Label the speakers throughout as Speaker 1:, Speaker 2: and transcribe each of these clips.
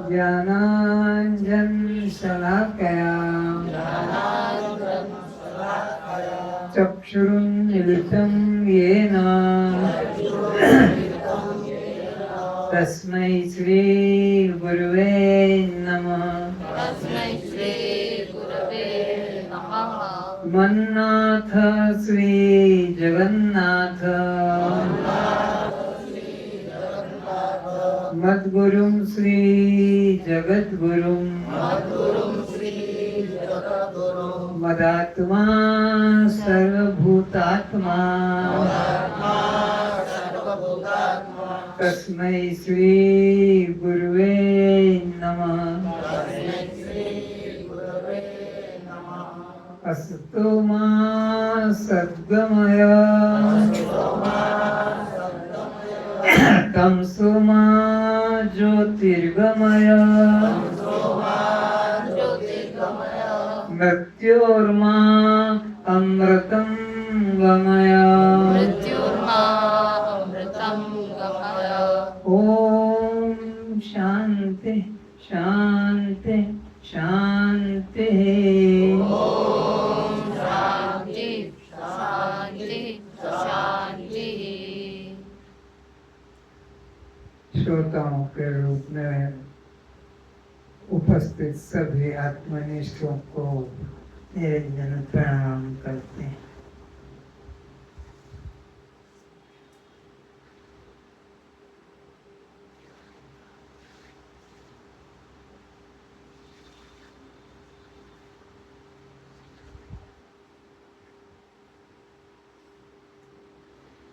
Speaker 1: ज्ञानाञ्जनशलाकया चक्षुरुन्मिलितं येन तस्मै श्री गुरुवे नमः। मन्नाथ श्री जगन्नाथ मद्गुरुं श्री जगद्गुरुं मदात्मा सर्वभूतात्मा तस्मै श्री गुरुवे नमः। असतो मा सद्गमय तमसो मा ज्योतिर्गमय मृत्योर्मा अमृतं गमय। ओम शांति शांति शांति। श्रोताओं के रूप में उपस्थित सभी आत्मनिष्ठों को मेरे जन प्रणाम करते हैं।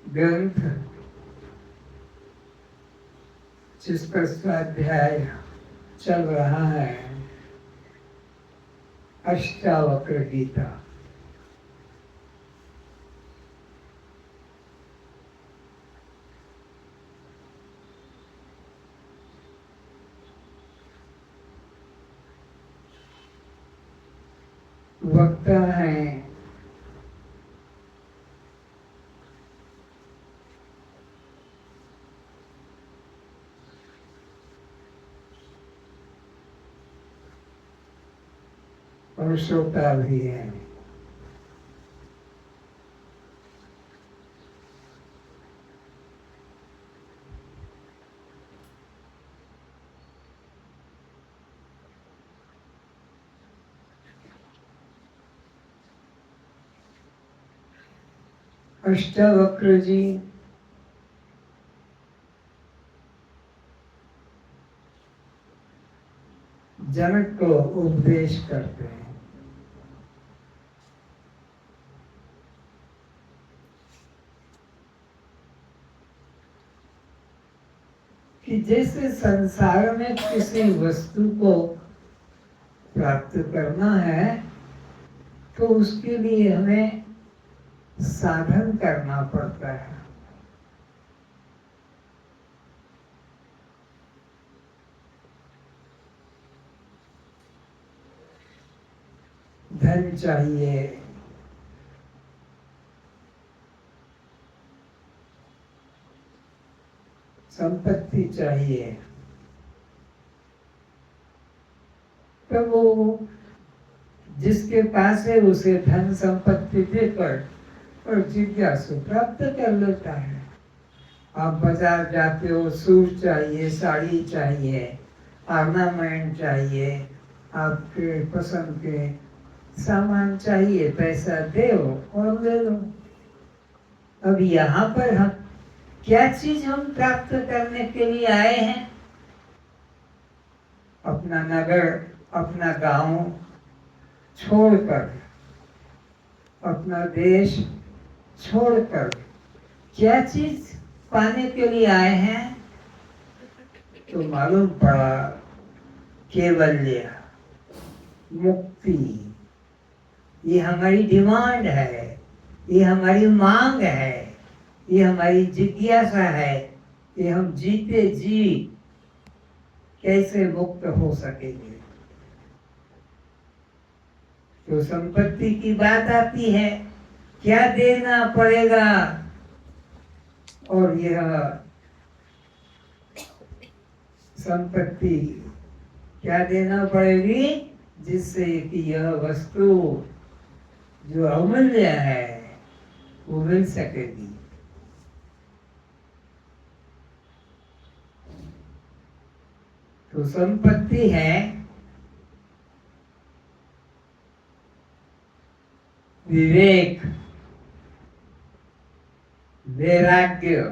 Speaker 1: ग्रंथ जिस पर स्वाध्याय चल रहा है अष्टावक्र गीता। वक्ता है और श्रोता भी है। अष्टावक्र जी जनक को उपदेश करते हैं। कि जैसे संसार में किसी वस्तु को प्राप्त करना है तो उसके लिए हमें साधन करना पड़ता है। धन चाहिए, संपत्ति चाहिए, तो वो जिसके पास है उसे धन संपत्ति देकर और जिज्ञासु प्राप्त कर लेता है। आप बाजार जाते हो, सूट चाहिए, साड़ी चाहिए, ऑर्नामेंट चाहिए, आपके पसंद के सामान चाहिए, पैसा दो और ले लो। अब यहाँ पर हम क्या चीज हम प्राप्त करने के लिए आए हैं? अपना नगर, अपना गांव छोड़कर, अपना देश छोड़कर क्या चीज पाने के लिए आए हैं? तो मालूम पड़ा केवल्य, मुक्ति। ये हमारी डिमांड है, ये हमारी मांग है, ये हमारी जिज्ञासा है कि हम जीते जी कैसे मुक्त हो सकेंगे। तो संपत्ति की बात आती है, क्या देना पड़ेगा? और यह संपत्ति क्या देना पड़ेगी? जिससे कि यह वस्तु जो अमूल्य है वो मिल सकेगी। तो संपत्ति है विवेक, वैराग्य,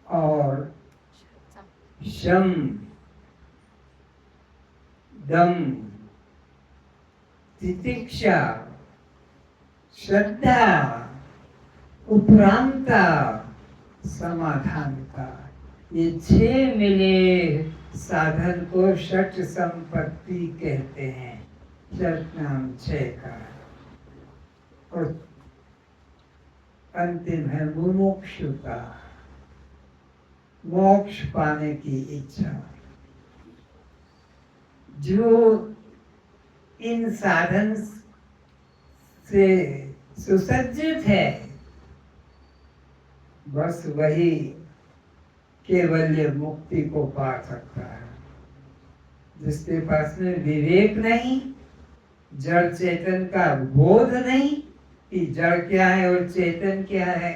Speaker 1: और शम, दम, तितिक्षा, श्रद्धा, उपरांता, समाधानता। ये 6 मिले साधन को षट संपत्ति कहते हैं। षट नाम 6 का। और अंतिम है मुमुक्षुता, मोक्ष पाने की इच्छा। जो इन साधन से सुसज्जित है, बस वही केवल मुक्ति को पा सकता है। जिसके पास में विवेक नहीं, जड़ चेतन का बोध नहीं कि जड़ क्या है और चेतन क्या है,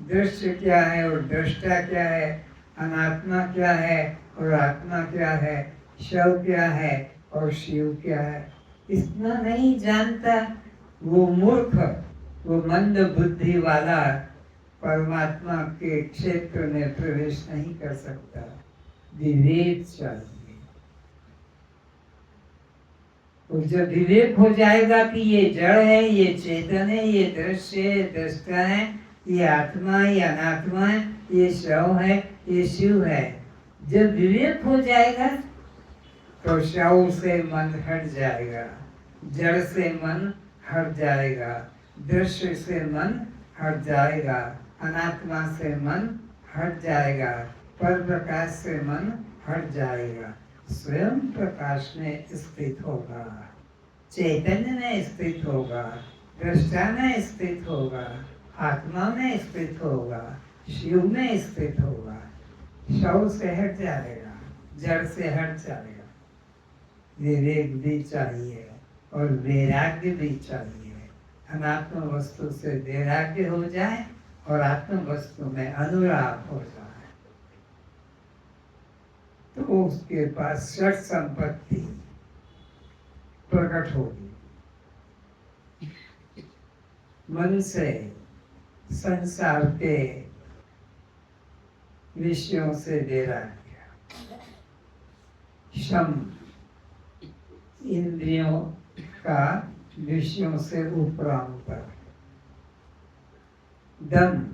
Speaker 1: दृश्य क्या है और दृष्टा क्या है, अनात्मा क्या है और आत्मा क्या है, शव क्या है और शिव क्या है, इतना नहीं जानता, वो मूर्ख, वो मंद बुद्धि वाला परमात्मा के क्षेत्र में प्रवेश नहीं कर सकता। विवेक चाहिए। और जब विवेक हो जाएगा कि ये जड़ है, ये चेतन है, ये दृश्य है, दृष्टा है, ये आत्मा, ये अनात्मा है, ये शव है, ये शिव है, जब विवेक हो जाएगा तो शव से मन हट जाएगा, जड़ से मन हट जाएगा, दृश्य से मन हट जाएगा, अनात्मा से मन हट जाएगा, पर प्रकाश से मन हट जाएगा, स्वयं प्रकाश में स्थित होगा, चैतन्य में स्थित होगा, दृष्टा में स्थित होगा, आत्मा में स्थित होगा, शिव में स्थित होगा, शव से हट जाएगा, जड़ से हट जाएगा। विवेक भी चाहिए और वैराग्य भी चाहिए। अनात्म वस्तु से वैराग्य हो जाए और आत्म वस्तु में अनुराग हो जाए तो उसके पास षट संपत्ति प्रकट होगी। मन से संसार के विषयों से वैराग्य, शम इंद्रियों का विषयों से उपरांत, दम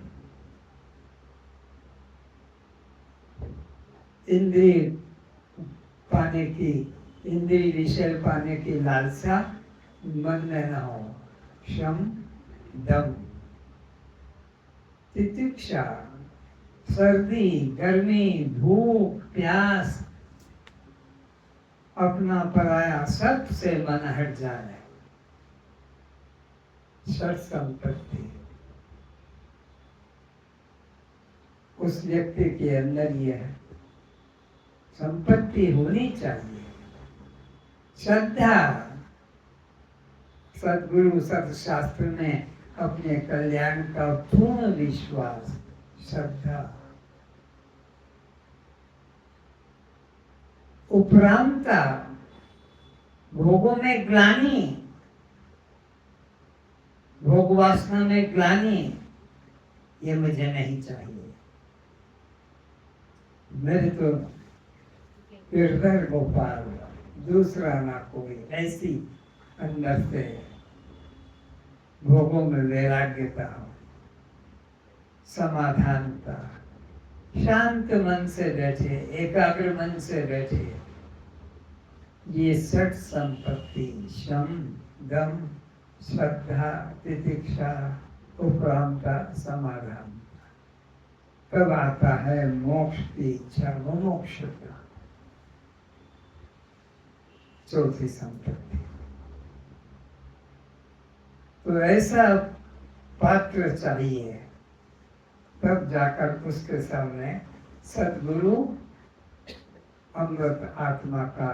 Speaker 1: इंद्रिय पाने की, इंद्रिय विषय पाने की लालसा मन में न हो, शम दम। तितिक्षा सर्दी, गर्मी, भूख, प्यास, अपना पराया सब से मन हट जाए, षट संपत्ति उस व्यक्ति के अंदर यह संपत्ति होनी चाहिए। श्रद्धा, सद्गुरु सत्शास्त्र में अपने कल्याण का पूर्ण विश्वास, श्रद्धा। उपरांता भोगों में ग्लानि, भोग वासना में ग्लानि, ये मुझे नहीं चाहिए, मेरे तो हृदय गोपाल, दूसरा ना कोई, ऐसी अंदर से भोगों में वैराग्यता, समाधानता, शांत मन से बैठे, एकाग्र मन से बैठे, ये षट संपत्ति शम दम श्रद्धा तितिक्षा उपरांता समाधान, तब आता है मोक्ष की इच्छा, मुमुक्षुता, चौथी संपत्ति। तो ऐसा पात्र चाहिए, तब जाकर उसके सामने सद्गुरु अमृत आत्मा का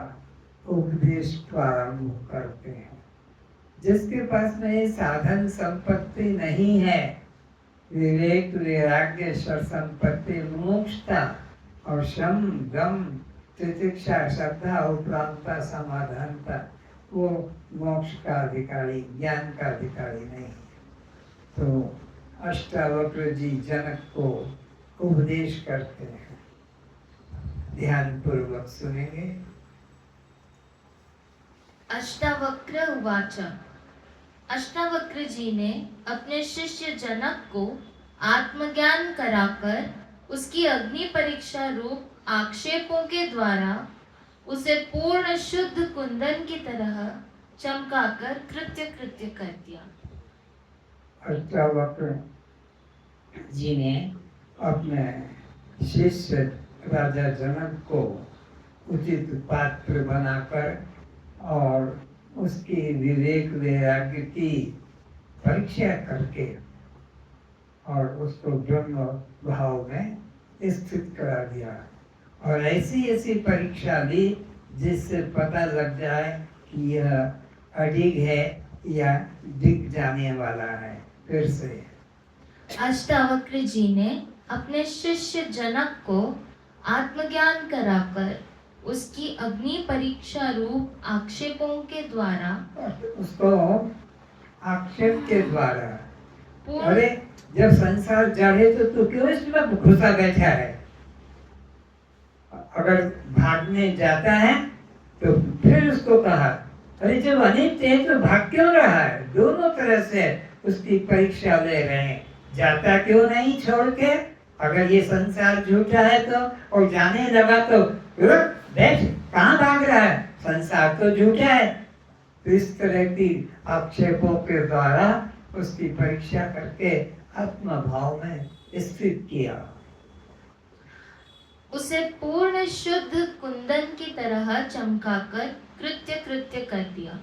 Speaker 1: उपदेश प्रारंभ करते हैं। जिसके पास में ये साधन संपत्ति नहीं है, विवेक वैराग्य संपत्ति मोक्षता और शम गम तितिक्षा श्रद्धा उपरांता समाधानता, वो मोक्ष का अधिकारी, ज्ञान का अधिकारी नहीं है। तो अष्टावक्र जी जनक को उपदेश करते हैं, ध्यान पूर्वक सुनेंगे।
Speaker 2: अष्टावक्र उवाच। अष्टावक्र जी ने अपने शिष्य जनक को आत्मज्ञान कराकर उसकी अग्नि परीक्षा रूप आक्षेपों के द्वारा उसे पूर्ण शुद्ध कुंदन की तरह चमकाकर कृत्य कृत्य कर दिया।
Speaker 1: अष्टावक्र जी ने अपने शिष्य राजा जनक को उचित पात्र बनाकर और उसकी विवेक वैराग्य की परीक्षा करके और उसको ब्रह्म भाव में स्थित करा दिया। और ऐसी ऐसी परीक्षा ली जिससे पता लग जाए कि यह अडिग है या डिग जाने वाला है। फिर से
Speaker 2: अष्टावक्र जी ने अपने शिष्य जनक को आत्मज्ञान कराकर उसकी अग्नि परीक्षा रूप आक्षेपों के द्वारा
Speaker 1: उसको आक्षेप के द्वारा, अरे जब संसार जड़े तो तू क्यों इसमें घुसा बैठा है? अगर भागने जाता है तो फिर उसको कहा, अरे जब अनित्य है तो भाग क्यों रहा है? दोनों तरह से उसकी परीक्षा ले रहे हैं। जाता क्यों नहीं छोड़ के? अगर ये संसार झूठा है तो, और जाने लगा तो देख कहाँ भाग रहा है? संसार तो झूठा है। तो इस तरह की आक्षेपों के द्वारा उसकी परीक्षा करके आत्मा भाव में स्थित किया।
Speaker 2: उसे पूर्ण शुद्ध कुंदन की तरह चमकाकर कृत्य कृत्य कर दिया।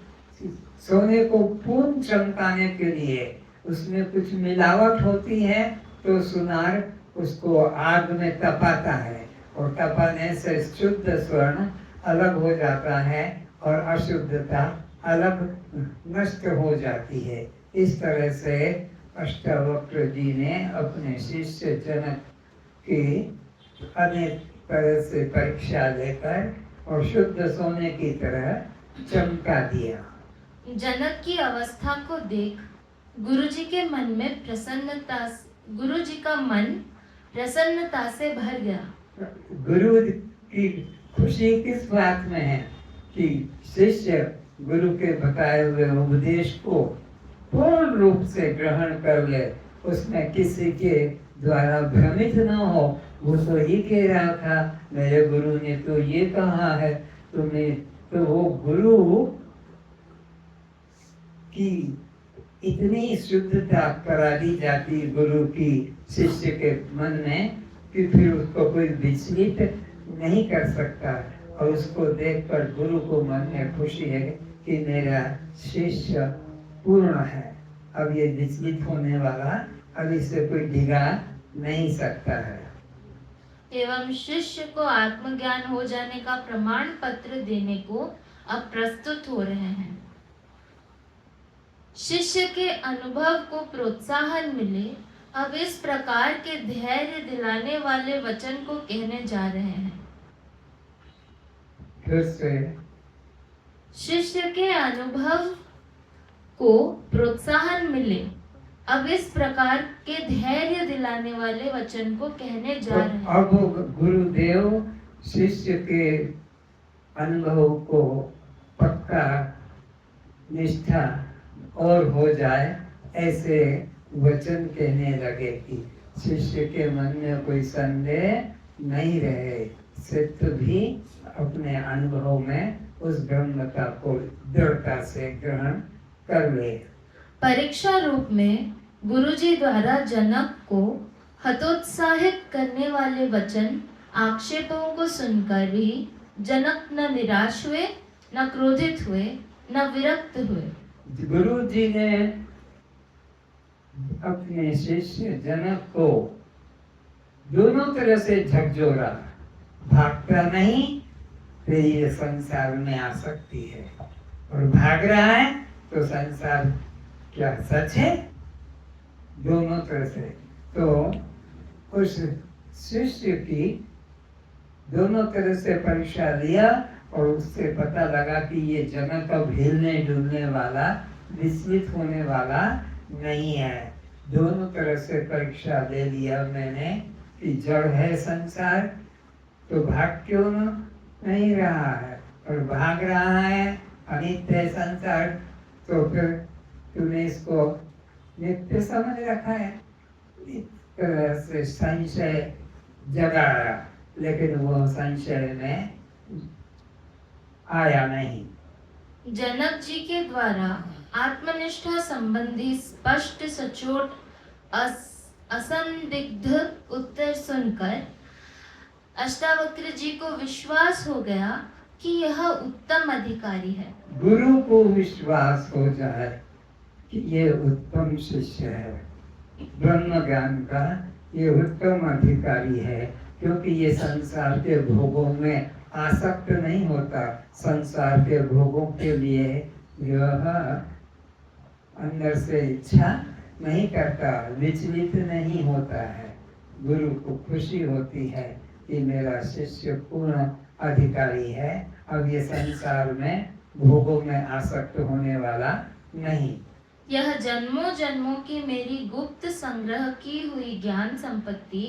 Speaker 1: सोने को पूर्ण चमकाने के लिए उसमें कुछ मिलावट होती है तो सुनार उसको आग में तपाता है, और तपाने से शुद्ध स्वर्ण अलग हो जाता है और अशुद्धता अलग नष्ट हो जाती है। इस तरह से अष्टावक्र जी ने अपने शिष्य जनक की अनेक तरह से परीक्षा लेकर और शुद्ध सोने की तरह चमका दिया।
Speaker 2: जनक की अवस्था को देख गुरुजी के मन में गुरुजी का मन प्रसन्नता से भर गया।
Speaker 1: गुरु की खुशी किस बात में है कि शिष्य गुरु के बताए हुए उपदेश को पूर्ण रूप से ग्रहण कर ले, उसमें किसी के द्वारा भ्रमित न हो। वो तो ही कह रहा था मेरे गुरु ने तो ये कहा है, तो वो गुरु की इतनी शुद्धता करा दी जाती गुरु की शिष्य के मन में कि फिर उसको कोई विचलित नहीं कर सकता। और उसको देखकर गुरु को मन में खुशी है कि मेरा शिष्य पूर्ण है, अब ये विचलित होने वाला, अब इससे कोई डिगा नहीं सकता है।
Speaker 2: एवं शिष्य को आत्मज्ञान हो जाने का प्रमाण पत्र देने को अब प्रस्तुत हो रहे हैं। शिष्य के अनुभव को प्रोत्साहन मिले, अब इस प्रकार के धैर्य दिलाने वाले वचन को कहने जा रहे हैं।
Speaker 1: फिर से
Speaker 2: शिष्य के अनुभव को प्रोत्साहन मिले, अब इस प्रकार के धैर्य दिलाने वाले वचन को कहने जा रहे हैं।
Speaker 1: अब गुरुदेव शिष्य के अनुभव को पक्का निष्ठा और हो जाए ऐसे वचन कहने लगे कि शिष्य के मन में कोई संदेह नहीं रहे, चित्त भी अपने अनुभव में उस ब्रह्मता को दृढ़ता से ग्रहण कर ले।
Speaker 2: परीक्षा रूप में गुरुजी द्वारा जनक को हतोत्साहित करने वाले वचन आक्षेपों को सुनकर भी जनक न निराश हुए, न क्रोधित हुए, न विरक्त हुए।
Speaker 1: गुरु जी ने अपने शिष्य जनक को दोनों तरह से झकझोरा, भागता नहीं फिर ये संसार में आ सकती है, और भाग रहा है तो संसार क्या सच है? दोनों तरह से। तो उस शिष्य की दोनों तरह से परीक्षा लिया और उससे पता लगा कि ये जनक अब हिलने डुलने वाला, विचलित होने वाला नहीं है। दोनों तरह से परीक्षा ले लिया मैंने कि जड़ है संसार, तो भाग क्यों नहीं रहा है, और भाग रहा है अनित्य संसार, तो फिर तूने इसको नित्य समझ रखा है। इस तरह से संशय जगाया, लेकिन वो संशय में आया नहीं।
Speaker 2: जनक जी के द्वारा आत्मनिष्ठा संबंधी स्पष्ट सचोट असंदिग्ध उत्तर सुनकर अष्टावक्र जी को विश्वास हो गया कि यह उत्तम अधिकारी है।
Speaker 1: गुरु को विश्वास हो जाए कि ये उत्तम शिष्य है, ब्रह्म ज्ञान का ये उत्तम अधिकारी है, क्योंकि ये संसार के भोगों में आसक्त नहीं होता, संसार के भोगों के लिए यह अंदर से इच्छा नहीं करता, विचलित नहीं होता है। गुरु को खुशी होती है कि मेरा शिष्य पूर्ण अधिकारी है, अब ये संसार में भोगों में आसक्त होने वाला नहीं।
Speaker 2: यह जन्मों जन्मों की मेरी गुप्त संग्रह की हुई ज्ञान संपत्ति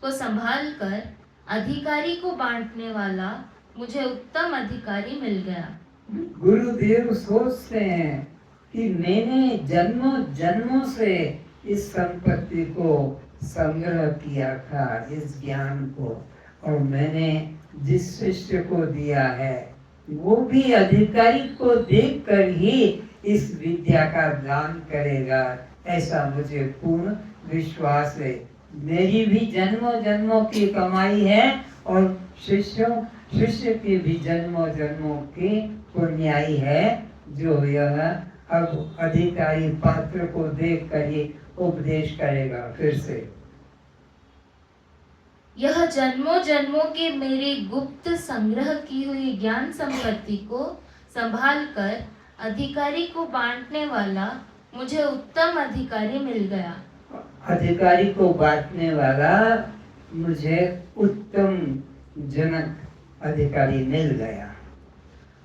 Speaker 2: को संभाल कर अधिकारी को बांटने वाला मुझे उत्तम अधिकारी मिल गया।
Speaker 1: गुरुदेव सोचते हैं कि मैंने जन्मों जन्मों से इस संपत्ति को संग्रह किया था, इस ज्ञान को, और मैंने जिस शिष्य को दिया है वो भी अधिकारी को देखकर ही इस विद्या का दान करेगा, ऐसा मुझे पूर्ण विश्वास है। मेरी भी जन्मों जन्मों की कमाई है और शिष्य की भी जन्मों जन्मों की पुण्याई है, जो यह अब अधिकारी पात्र को देख कर ही उपदेश करेगा। फिर से
Speaker 2: यह जन्मों जन्मों के मेरी गुप्त संग्रह की हुई ज्ञान संपत्ति को संभाल कर अधिकारी को बांटने वाला मुझे उत्तम अधिकारी मिल गया।
Speaker 1: अधिकारी को बांटने वाला मुझे उत्तम जनक अधिकारी मिल गया।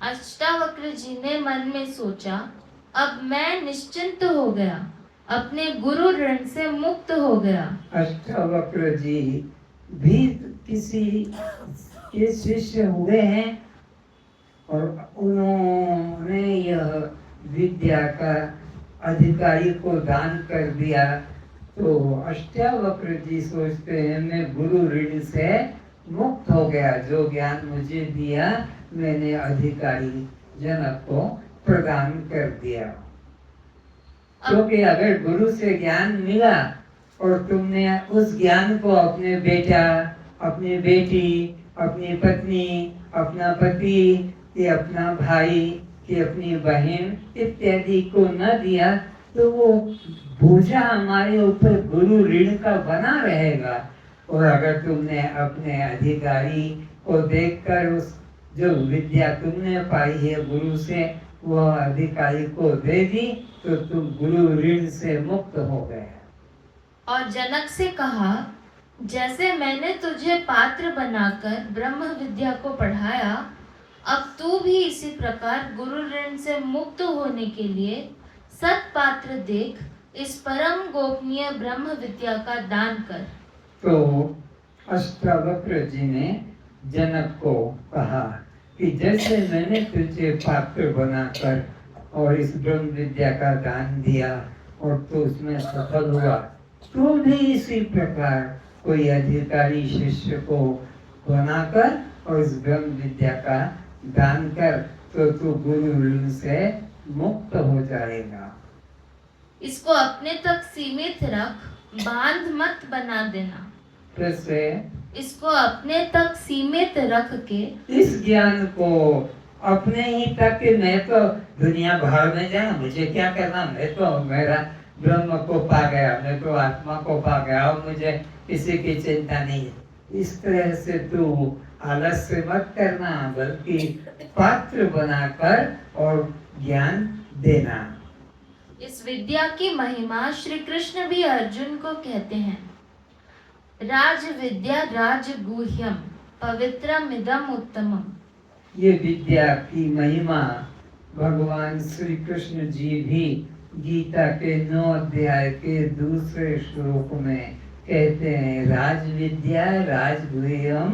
Speaker 2: अष्टावक्र जी ने मन में सोचा, अब मैं निश्चिंत हो गया, अपने गुरु ऋण से मुक्त हो गया।
Speaker 1: अष्टावक्र जी भी किसी के शिष्य हुए हैं और उन्होंने यह विद्या का अधिकारी को दान कर दिया, तो अष्टावक्र जी सोचते हैं मैं गुरु ऋण से मुक्त हो गया, जो ज्ञान मुझे दिया मैंने अधिकारी जनक को प्रदान कर दिया। क्योंकि अगर गुरु से ज्ञान मिला और तुमने उस ज्ञान को अपने बेटा, अपनी बेटी, अपनी पत्नी, अपना पति या अपना भाई कि अपनी बहन इत्यादि को न दिया, तो वो बोझा हमारे ऊपर गुरु ऋण का बना रहेगा। और अगर तुमने अपने अधिकारी को देखकर उस जो विद्या तुमने पाई है गुरु से, वह अधिकारी को दे दी, तो तुम गुरु ऋण से मुक्त हो गए।
Speaker 2: और जनक से कहा, जैसे मैंने तुझे पात्र बनाकर ब्रह्म विद्या को पढ़ाया, अब तू भी इसी प्रकार गुरु ऋण से मुक्त होने के लिए सत्पात्र देख इस परम गोपनीय ब्रह्म विद्या का दान कर।
Speaker 1: तो अष्टावक्र जी ने जनक को कहा कि जैसे मैंने तुझे पात्र बनाकर और इस ब्रह्म विद्या का दान दिया और तो उसमें सफल हुआ, तू भी इसी प्रकार कोई अधिकारी शिष्य को बनाकर और इस ब्रह्म विद्या का दान कर, तो तू गुरु ऋण से मुक्त हो जाएगा।
Speaker 2: इसको अपने तक सीमित रख, बांध मत बना देना।
Speaker 1: फिर से
Speaker 2: इसको अपने तक सीमित रख के
Speaker 1: इस ज्ञान को अपने ही तक कि मैं तो दुनिया भर में जाऊं, मुझे क्या करना, मैं तो मेरा ब्रह्म को पा गया, मैं तो आत्मा को पा गया और मुझे किसी की चिंता नहीं है। इस तरह से तू आलस्य मत करना, बल्कि पात्र बनाकर और ज्ञान देना।
Speaker 2: इस विद्या की महिमा श्री कृष्ण भी अर्जुन को कहते हैं। राज विद्या राज गुह्यम पवित्रम इदम उत्तमम।
Speaker 1: ये विद्या की महिमा भगवान श्री कृष्ण जी भी गीता के 9 अध्याय के दूसरे श्लोक में कहते हैं, राज विद्या राजगुह्यम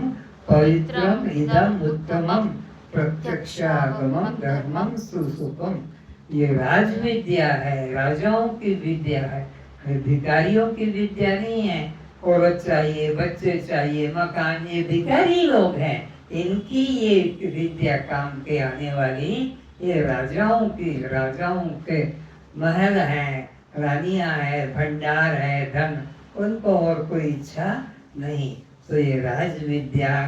Speaker 1: पवित्रम इदम उत्तमम प्रत्यक्षागमम धर्मम सुसुखम। ये राज विद्या है, राजाओं की विद्या है, भिखारियों की विद्या नहीं है। औरत चाहिए, बच्चे चाहिए, मकान, ये भिखारी लोग हैं, इनकी ये विद्या काम के आने वाली। ये राजाओं के महल हैं, रानियां हैं, भंडार है, धन, उनको और कोई इच्छा नहीं। तो ये राज विद्या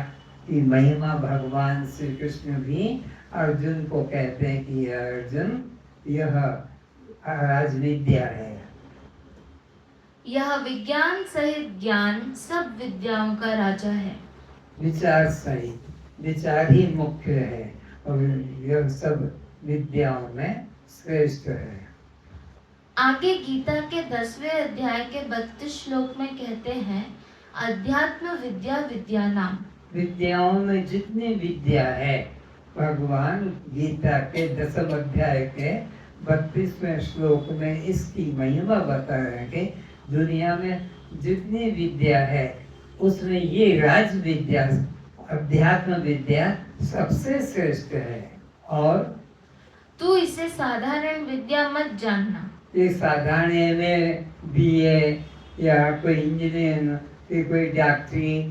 Speaker 1: की महिमा भगवान श्री कृष्ण भी अर्जुन को कहते हैं कि अर्जुन यह राज विद्या है।
Speaker 2: यह विज्ञान सहित ज्ञान सब विद्याओं का राजा है।
Speaker 1: विचार सहित, विचार ही मुख्य है और यह सब विद्याओं में श्रेष्ठ है।
Speaker 2: आगे गीता के 10वें अध्याय के 32 श्लोक में कहते हैं, अध्यात्म विद्या विद्या नाम। विद्याओं
Speaker 1: में जितनी विद्या है, भगवान गीता के 10वें अध्याय के 32वें श्लोक में इसकी महिमा बता रहे हैं कि दुनिया में जितनी विद्या है उसमें ये राज विद्या, अध्यात्म विद्या सबसे श्रेष्ठ है। और
Speaker 2: तू इसे साधारण विद्या मत जानना।
Speaker 1: ये साधारण में बीए या कोई इंजीनियर, कोई डॉक्टरी,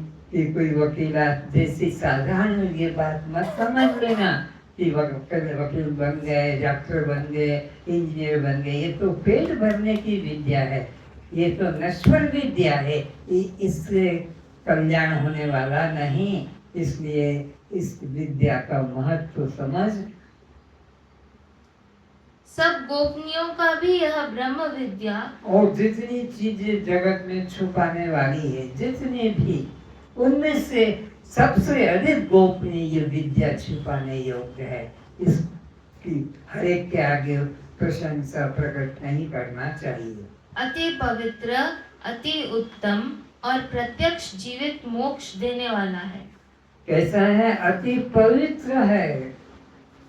Speaker 1: कोई वकीलात जैसी साधारण ये बात मत समझ लेना कि वकील बन गए, डॉक्टर बन गए, इंजीनियर बन गए। ये तो पेट भरने की विद्या है, ये तो नश्वर विद्या है, इससे कल्याण होने वाला नहीं। इसलिए इस विद्या का महत्व समझ।
Speaker 2: सब गोपनियों का भी यह ब्रह्म विद्या,
Speaker 1: और जितनी चीजें जगत में छुपाने वाली है, जितनी भी, उनमें से सबसे अधिक गोपनीय विद्या छुपाने योग्य है। इसकी हर एक के आगे प्रशंसा प्रकट नहीं करना चाहिए।
Speaker 2: अति पवित्र, अति उत्तम और प्रत्यक्ष जीवित मोक्ष देने वाला है।
Speaker 1: कैसा है? अति पवित्र है,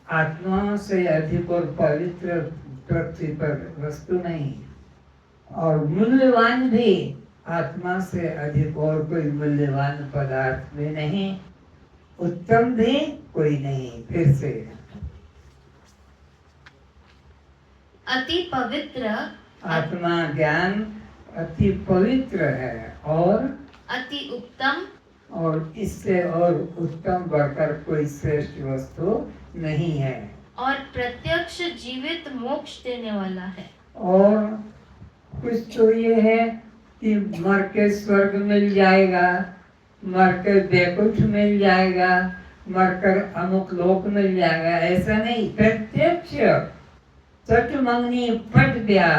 Speaker 1: आत्मा से अधिक और पवित्र पृथ्वी पर वस्तु नहीं, और मूल्यवान भी आत्मा से अधिक और कोई मूल्यवान पदार्थ भी नहीं, उत्तम भी कोई नहीं। फिर से
Speaker 2: अति पवित्र,
Speaker 1: आत्मा ज्ञान अति पवित्र है और
Speaker 2: अति उत्तम,
Speaker 1: और इससे और उत्तम बढ़कर कोई श्रेष्ठ वस्तु नहीं है,
Speaker 2: और प्रत्यक्ष जीवित मोक्ष देने वाला है।
Speaker 1: और कुछ तो ये है कि मर के स्वर्ग मिल जाएगा, मर के बैकुंठ मिल जाएगा, मरकर अमुक लोक मिल जाएगा, ऐसा नहीं। प्रत्यक्ष चट मंगनी पट गया।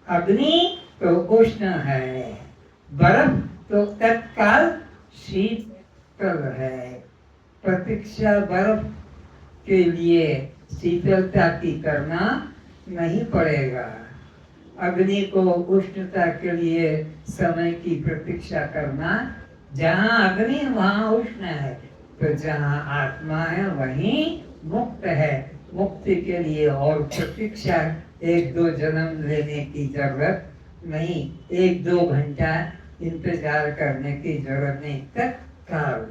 Speaker 1: अग्नि तो उष्ण है, बर्फ तो तत्काल शीतल है। प्रतीक्षा बर्फ के लिए शीतलता की करना नहीं पड़ेगा, अग्नि को उष्णता के लिए समय की प्रतीक्षा करना। जहाँ अग्नि वहाँ उष्ण है, तो जहाँ आत्मा है वहीं मुक्त है। मुक्ति के लिए और प्रतीक्षा 1-2 जन्म लेने की जरूरत नहीं, 1-2 घंटा इंतजार करने की जरूरत नहीं, तत्काल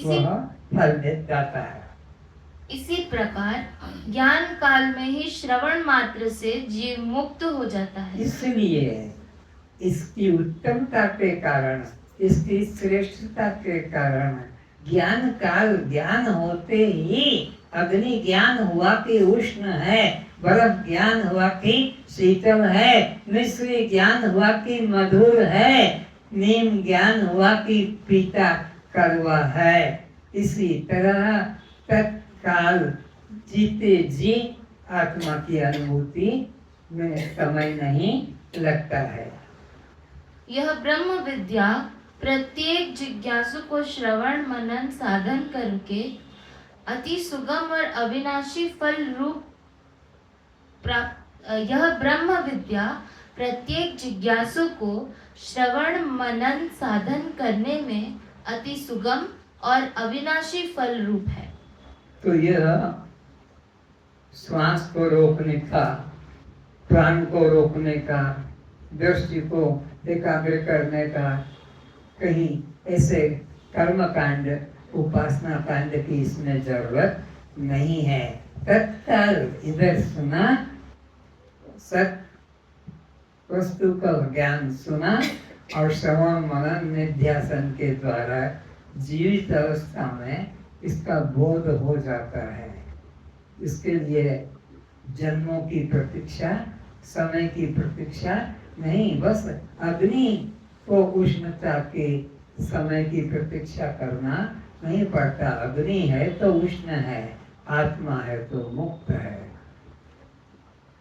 Speaker 1: वह फल दे जाता है।
Speaker 2: इसी प्रकार ज्ञान काल में ही श्रवण मात्र से जीव मुक्त हो जाता है।
Speaker 1: इसलिए इसकी उत्तमता के कारण, इसकी श्रेष्ठता के कारण ज्ञान काल, ज्ञान होते ही अग्नि ज्ञान हुआ कि उष्ण है, बर्फ ज्ञान हुआ कि शीतल है, मिश्री ज्ञान हुआ कि मधुर है, नीम ज्ञान हुआ कि पीता कड़वा है। इसी तरह तत्काल जीते जी आत्मा की अनुभूति में समय नहीं लगता है।
Speaker 2: यह ब्रह्म विद्या प्रत्येक जिज्ञासु को श्रवण मनन साधन करके अति सुगम और अविनाशी फल रूप प्राप्त यह ब्रह्म विद्या प्रत्येक जिज्ञासु को श्रवण मनन साधन करने में अति सुगम और अविनाशी फल रूप है।
Speaker 1: तो यह श्वास को रोकने का, प्राण को रोकने का, दृष्टि को एकाग्र करने का, कहीं ऐसे कर्म कांड, उपासना कांड की इसमें जरूरत नहीं है। तत्काल इधर सुना, सत वस्तु का ज्ञान सुना और श्रवण मनन निध्यासन के द्वारा जीवित अवस्था में इसका बोध हो जाता है। इसके लिए जन्मों की प्रतीक्षा, समय की प्रतीक्षा नहीं, बस अग्नि को उष्णता के समय की प्रतीक्षा करना नहीं पड़ता। अग्नि है तो उष्ण है, आत्मा है तो मुक्त है।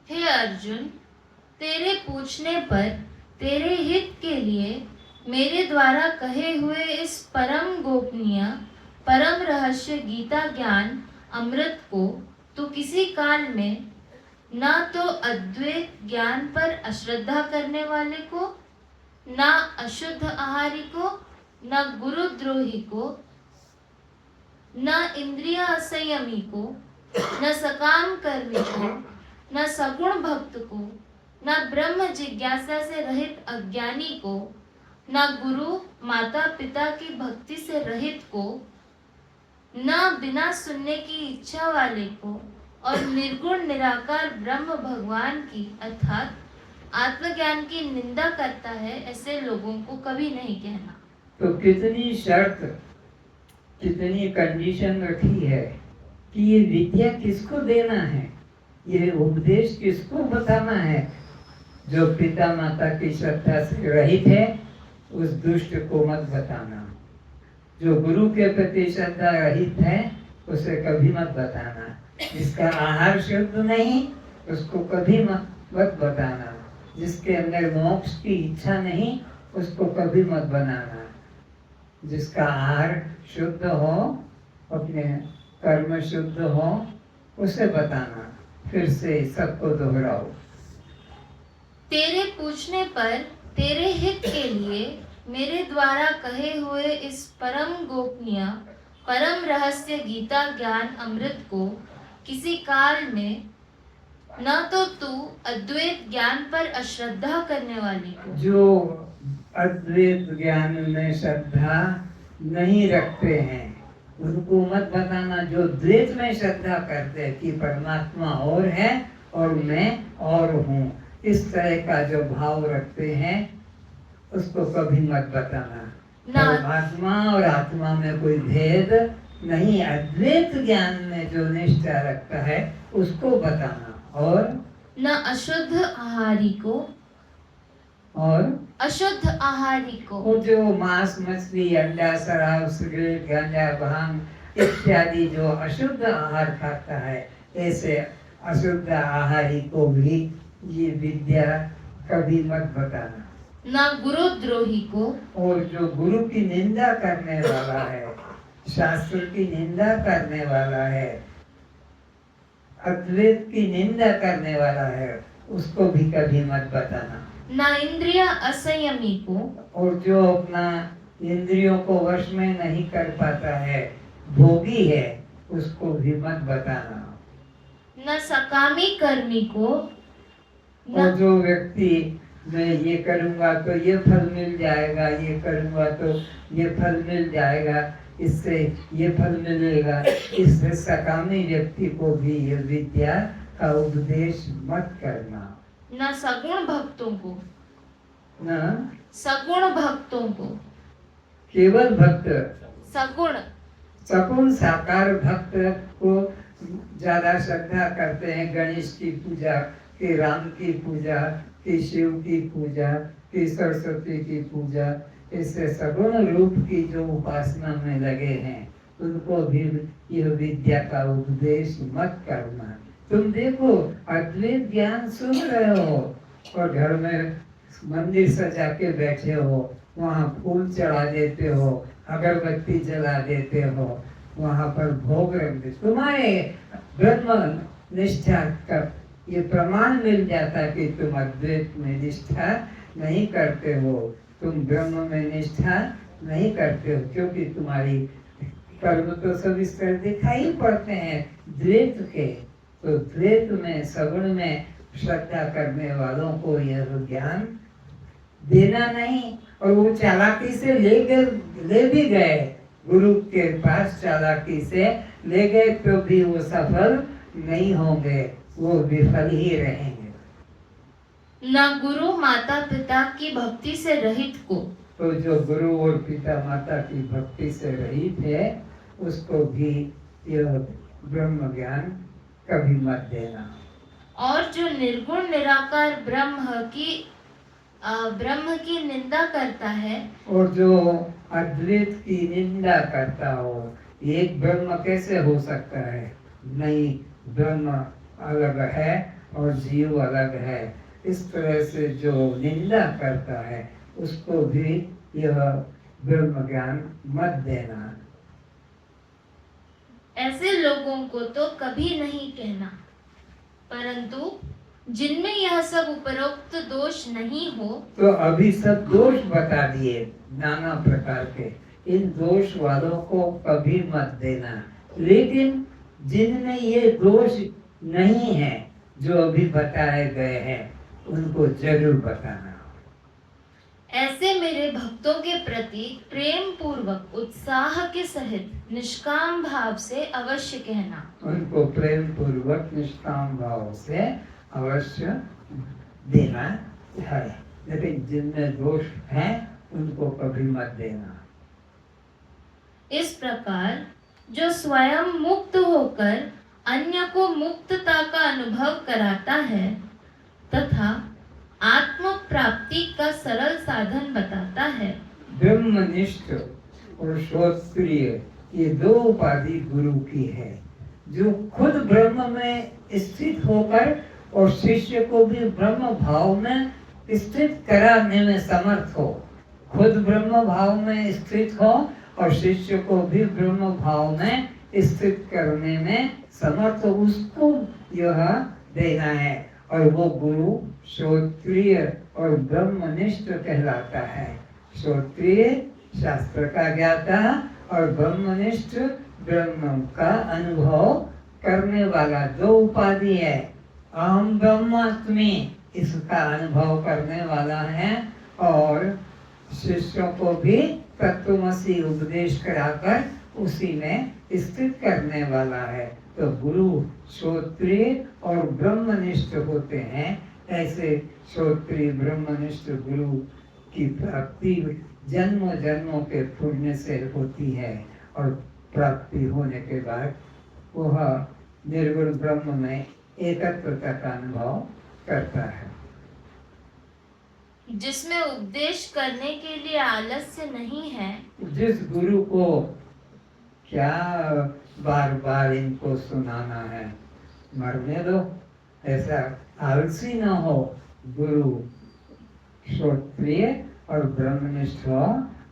Speaker 2: हे अर्जुन, तेरे पूछने पर तेरे हित के लिए मेरे द्वारा कहे हुए इस परम गोपनीय परम रहस्य गीता ज्ञान अमृत को तू किसी काल में न तो अद्वैत ज्ञान पर अश्रद्धा करने वाले को, न अशुद्ध आहारी को, न गुरुद्रोही को, न इंद्रिय असंयमी को, न सकाम कर्मी को, न सगुण भक्त को, न ब्रह्म जिज्ञासा से रहित अज्ञानी को, न गुरु माता पिता की भक्ति से रहित को, न बिना सुनने की इच्छा वाले को, और निर्गुण निराकार ब्रह्म भगवान की अर्थात आत्मज्ञान की निंदा करता है, ऐसे लोगों को कभी नहीं कहना।
Speaker 1: तो कितनी शर्त, कितनी कंडीशन रखी है कि ये विद्या किसको देना है, ये उपदेश किसको बताना है। जो पिता माता की श्रद्धा से रहित है उस दुष्ट को मत बताना। जो गुरु के प्रति श्रद्धा रहित है उसे कभी मत बताना। जिसका आहार शुद्ध नहीं उसको कभी मत बताना। जिसके अंदर मोक्ष की इच्छा नहीं उसको कभी मत बनाना। जिसका आहार शुद्ध हो, अपने कर्म शुद्ध हो, उसे बताना। फिर से सबको दोहराओ।
Speaker 2: तेरे पूछने पर तेरे हित के लिए मेरे द्वारा कहे हुए इस परम गोपनीय परम रहस्य गीता ज्ञान अमृत को किसी काल में न तो तू अद्वैत ज्ञान पर अश्रद्धा करने वाली को,
Speaker 1: जो अद्वैत ज्ञान में श्रद्धा नहीं रखते हैं उनको मत बताना। जो द्वैत में श्रद्धा करते हैं कि परमात्मा और है और मैं और हूँ, इस तरह का जो भाव रखते हैं उसको कभी मत बताना। परमात्मा और आत्मा में कोई भेद नहीं, अद्वैत ज्ञान में जो निष्ठा रखता है उसको बताना। और
Speaker 2: न अशुद्ध आहारी को,
Speaker 1: और
Speaker 2: अशुद्ध आहारी को,
Speaker 1: वो जो मांस मछली अंडा शराब सिगरेट गांजा भांग इत्यादि जो अशुद्ध आहार खाता है, ऐसे अशुद्ध आहारी को भी ये विद्या कभी मत बताना।
Speaker 2: न गुरुद्रोही को,
Speaker 1: और जो गुरु की निंदा करने वाला है, शास्त्र की निंदा करने वाला है, अद्वैत की निंदा करने वाला है, उसको भी कभी मत बताना।
Speaker 2: न इंद्रिय असंयमी को,
Speaker 1: और जो अपना इंद्रियों को वश में नहीं कर पाता है, भोगी है, उसको भी मत बताना।
Speaker 2: न सकामी कर्मी को,
Speaker 1: और जो व्यक्ति मैं ये करूँगा तो ये फल मिल जाएगा, ये करूँगा तो ये फल मिल जाएगा, इससे ये फल मिलेगा, इससे सकामी व्यक्ति को भी ये विद्या का उपदेश मत करना।
Speaker 2: न सगुण भक्तों को,
Speaker 1: न
Speaker 2: सगुण भक्तों को,
Speaker 1: केवल भक्त,
Speaker 2: सगुण
Speaker 1: सगुण साकार भक्त को ज्यादा श्रद्धा करते हैं। गणेश की पूजा, कि राम की पूजा, कि शिव की पूजा, कि सरस्वती की पूजा, इससे सगुण रूप की जो उपासना में लगे हैं उनको भी यह विद्या का उपदेश मत करना। तुम देखो अद्वैत ज्ञान सुन रहे हो और घर में मंदिर सजा के बैठे हो, वहाँ फूल चढ़ा देते हो, अगरबत्ती जला देते हो, वहाँ पर भोग रख देते, तुम्हारे ब्रह्म निष्ठा का ये प्रमाण मिल जाता कि तुम अद्वैत में निष्ठा नहीं करते हो, तुम ब्रह्म में निष्ठा नहीं करते हो, क्योंकि तुम्हारी कर्म तो सब इस तरह दिखाई पड़ते हैं द्वैत के। तो द्वैत में सगुण में श्रद्धा करने वालों को यह ज्ञान देना नहीं, और वो चालाकी से ले भी गए, गुरु के पास चालाकी से ले गए तो भी वो सफल नहीं होंगे, वो विफल ही रहेंगे।
Speaker 2: न गुरु माता पिता की भक्ति से रहित को,
Speaker 1: तो जो गुरु और पिता माता की भक्ति से रहित है उसको भी यह ब्रह्म ज्ञान कभी मत देना।
Speaker 2: और जो निर्गुण निराकार ब्रह्म की निंदा करता है,
Speaker 1: और जो अद्वैत की निंदा करता हो, एक ब्रह्म कैसे हो सकता है? नहीं, ब्रह्म अलग है और जीव अलग है। इस तरह से जो निंदा करता है उसको भी यह ब्रह्म ज्ञान मत देना।
Speaker 2: ऐसे लोगों को तो कभी नहीं कहना, परंतु जिनमें यह सब उपरोक्त दोष नहीं हो।
Speaker 1: तो अभी सब दोष बता दिए नाना प्रकार के, इन दोष वालों को कभी मत देना, लेकिन जिनमें ये दोष नहीं है जो अभी बताए गए हैं उनको जरूर बताना।
Speaker 2: ऐसे मेरे भक्तों के प्रति प्रेम पूर्वक उत्साह के सहित निष्काम भाव से अवश्य कहना।
Speaker 1: उनको प्रेम पूर्वक निष्काम भाव से अवश्य देना है, लेकिन जिनमें दोष है उनको कभी मत देना।
Speaker 2: इस प्रकार जो स्वयं मुक्त होकर अन्य को मुक्तता का अनुभव कराता है तथा आत्म प्राप्ति का सरल साधन बताता है,
Speaker 1: ब्रह्मनिष्ठ और श्रोत्रिय ये दो उपाधि गुरु की है, जो खुद ब्रह्म में स्थित होकर और शिष्य को भी ब्रह्म भाव में स्थित कराने में समर्थ हो, खुद ब्रह्म भाव में स्थित हो और शिष्य को भी ब्रह्म भाव में स्थित करने में समर्थ हो, उसको यह देना है। और वो गुरु श्रोत्रिय और ब्रह्मनिष्ठ कहलाता है। श्रोत्रिय शास्त्र का ज्ञाता और ब्रह्मनिष्ठ ब्रह्म का अनुभव करने वाला, दो उपाधि है। अहम ब्रह्मास्मि इसका अनुभव करने वाला है और शिष्यों को भी तत्वमसि उपदेश कराकर उसी में स्थित करने वाला है। तो गुरु श्रोत्रिय और ब्रह्मनिष्ठ होते हैं। ऐसे श्रोत्रिय ब्रह्मनिष्ठ गुरु की प्राप्ति जन्मों जन्मों के पुण्य से होती है और प्राप्ति होने के बाद वह निर्गुण ब्रह्म में एकत्वता का अनुभव करता है।
Speaker 2: जिसमें उपदेश करने के लिए आलस्य नहीं है,
Speaker 1: जिस गुरु को क्या बार बार इनको सुनाना है, मरने दो, ऐसा आलसी न हो। गुरु श्रोत्रिय और ब्रह्मनिष्ठ हो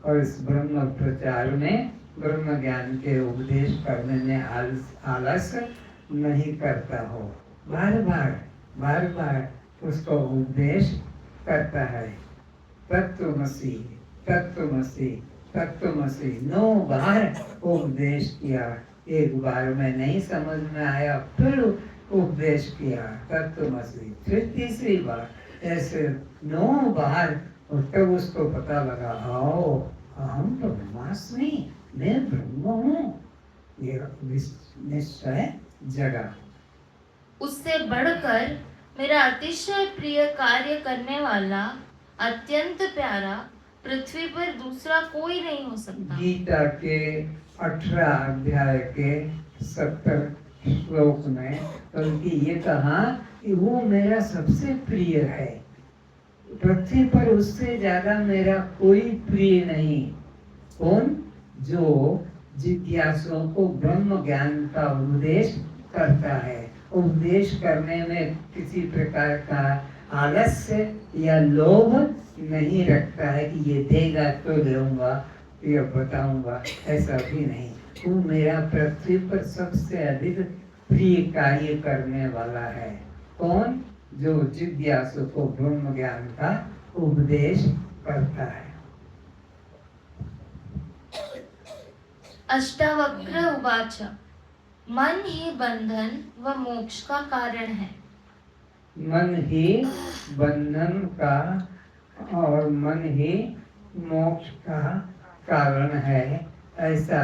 Speaker 1: और इस ब्रह्म प्रचार में ब्रह्म ज्ञान के उपदेश करने में आलस नहीं करता हो, बार बार उसको उपदेश करता है। तत्वमसि तत्वमसि तत्वमसि 9 बार उपदेश किया, एक बार में नहीं समझ में आया फिर उपदेश किया तत्वमसि, फिर तीसरी बार, ऐसे 9 बार, और तब उसको पता लगा आओ अहम ब्रह्मास्मि, मैं ब्रह्म हूँ, ये निश्चय जगा।
Speaker 2: उससे बढ़कर मेरा अतिशय प्रिय कार्य करने वाला अत्यंत प्यारा पृथ्वी पर दूसरा कोई नहीं हो सकता।
Speaker 1: गीता के 18 अध्याय के 70 श्लोक में बल्कि ये कहा कि वो मेरा सबसे प्रिय है, पृथ्वी पर उससे ज्यादा मेरा कोई प्रिय नहीं। कौन? जो जिज्ञासुओं को ब्रह्म ज्ञान का उपदेश करता है उपदेश करने में किसी प्रकार का आलस्य या लोभ नहीं रखता है कि ये देगा तो लूंगा, ये बताऊंगा, ऐसा भी नहीं। वो मेरा पृथ्वी पर सबसे अधिक प्रिय कार्य करने वाला है। कौन? जो जिज्ञासु को ब्रह्म ज्ञान का उपदेश करता है।
Speaker 2: अष्टावक्र उवाच मन ही बंधन व मोक्ष का कारण है।
Speaker 1: मन ही बंधन का और मन ही मोक्ष का कारण है, ऐसा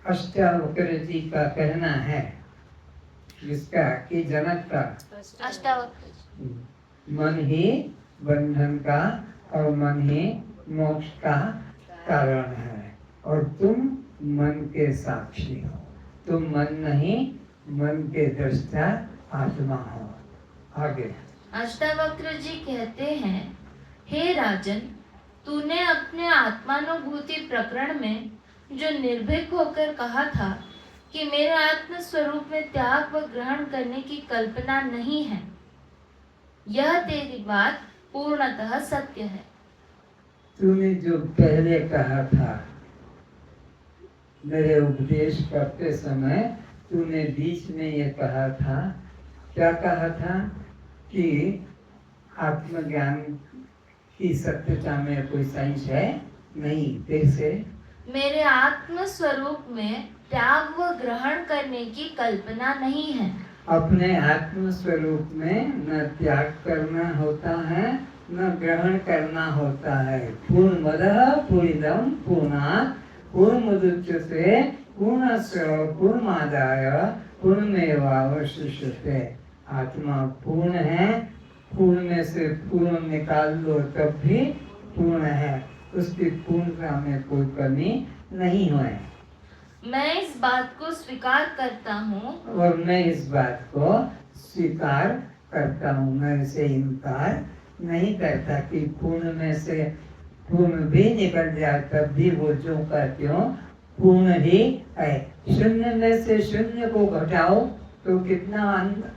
Speaker 1: अष्टावक्र जी का कहना है। जिसका कि जनक का
Speaker 2: अष्टावक्र
Speaker 1: मन ही बंधन का और मन ही मोक्ष का कारण है, और तुम मन के साक्षी हो। तुम मन नहीं, मन के दृष्टा आत्मा हो। आगे
Speaker 2: अष्टावक्र जी कहते हैं, हे राजन, तूने अपने आत्मानुभूति प्रकरण में जो निर्भीक होकर कहा था कि मेरे आत्म स्वरूप में त्याग व ग्रहण करने की कल्पना नहीं है, यह तेरी बात पूर्णतः सत्य है।
Speaker 1: तूने जो पहले कहा था, मेरे उपदेश करते समय तूने बीच में ये कहा था, क्या कहा था? कि आत्मज्ञान की सत्यता में कोई साइंस है नहीं। फिर से,
Speaker 2: मेरे आत्म स्वरूप में त्याग व ग्रहण करने की कल्पना नहीं है।
Speaker 1: अपने आत्म स्वरूप में न त्याग करना होता है, न ग्रहण करना होता है। पूर्णमदः पूर्णमिदं पूर्णात् पूर्णमुदच्यते पूर्णस्य पूर्णमादाय पूर्णमेवावशिष्यते। आत्मा पूर्ण है, पूर्ण में से पूर्ण निकाल लो तब भी पूर्ण है, उसकी पूर्णता में कोई कमी नहीं है।
Speaker 2: मैं इस बात को स्वीकार करता हूँ
Speaker 1: और मैं इस बात को स्वीकार करता हूँ, मैं इसे इनकार नहीं करता कि पूर्ण में से पूर्ण भी निकल जाए तब भी वो जो का त्यों पूर्ण ही है। शून्य में से शून्य को घटाओ तो कितना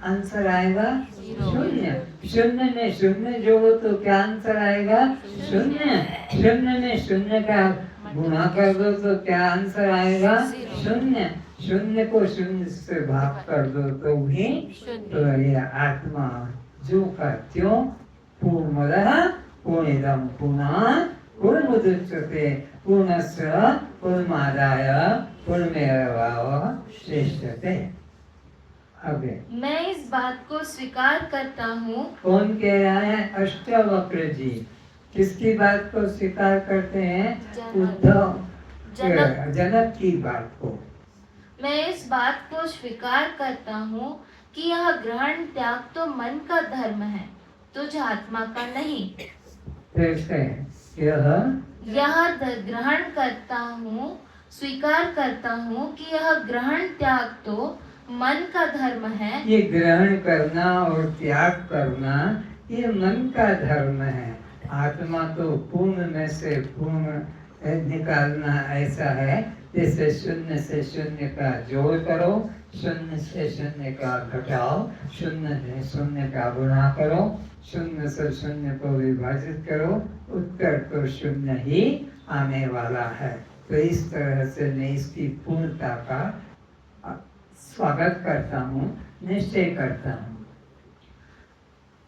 Speaker 1: आंसर आएगा? शून्य। शून्य में शून्य जोड़ो तो क्या आंसर आएगा? शून्य। शून्य में शून्य का गुणा कर दो तो क्या आंसर आएगा? शून्य। शून्य को शून्य से भाग कर दो तो भी तो ये आत्मा जो का त्यों पूर्णमदः पूर्णमिदं पूर्णात् पूर्णमुदच्यते पूर्णस्य पूर्णमादाय पूर्णमेवावशिष्यते। आगे
Speaker 2: मैं इस बात को स्वीकार करता हूँ।
Speaker 1: कौन कह रहा है? अष्टावक्र जी। किसकी बात को स्वीकार करते हैं? उद्धव जनक की बात को।
Speaker 2: मैं इस बात को स्वीकार करता हूँ कि यह ग्रहण त्याग तो मन का धर्म है, तुझ आत्मा का नहीं।
Speaker 1: फिर से
Speaker 2: यह ग्रहण करता हूँ, स्वीकार करता हूँ कि यह ग्रहण त्याग तो मन का धर्म है।
Speaker 1: ये ग्रहण करना और त्याग करना ये मन का धर्म है। आत्मा तो पूर्ण में से पूर्ण निकालना ऐसा है जैसे शून्य से शून्य का जोड़ करो, शून्य से शून्य का घटाओ, शून्य से शून्य का गुणा करो, शून्य से शून्य को विभाजित करो, उत्तर तो शून्य ही आने वाला है। तो इस तरह से मैं इसकी पूर्णता का स्वागत करता हूँ, निश्चय करता हूँ।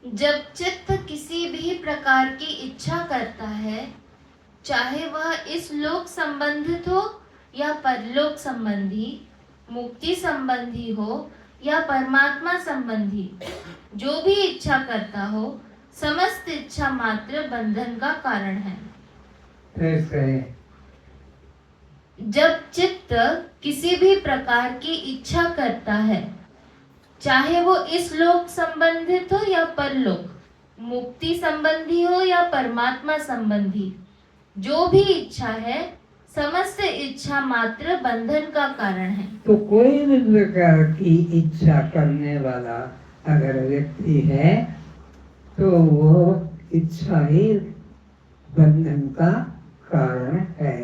Speaker 2: जब चित्त किसी भी प्रकार की इच्छा करता है, चाहे वह इस लोक संबंधित हो या परलोक संबंधी, मुक्ति संबंधी हो या परमात्मा संबंधी, जो भी इच्छा करता हो, समस्त इच्छा मात्र बंधन का कारण है।
Speaker 1: फिर से
Speaker 2: जब चित्त किसी भी प्रकार की इच्छा करता है, चाहे वो इस लोक संबंधित हो या परलोक, मुक्ति संबंधी हो या परमात्मा संबंधी, जो भी इच्छा है, समस्त इच्छा मात्र बंधन का कारण है। तो
Speaker 1: कोई भी प्रकार की इच्छा करने वाला अगर व्यक्ति है तो वो इच्छा ही बंधन का कारण है।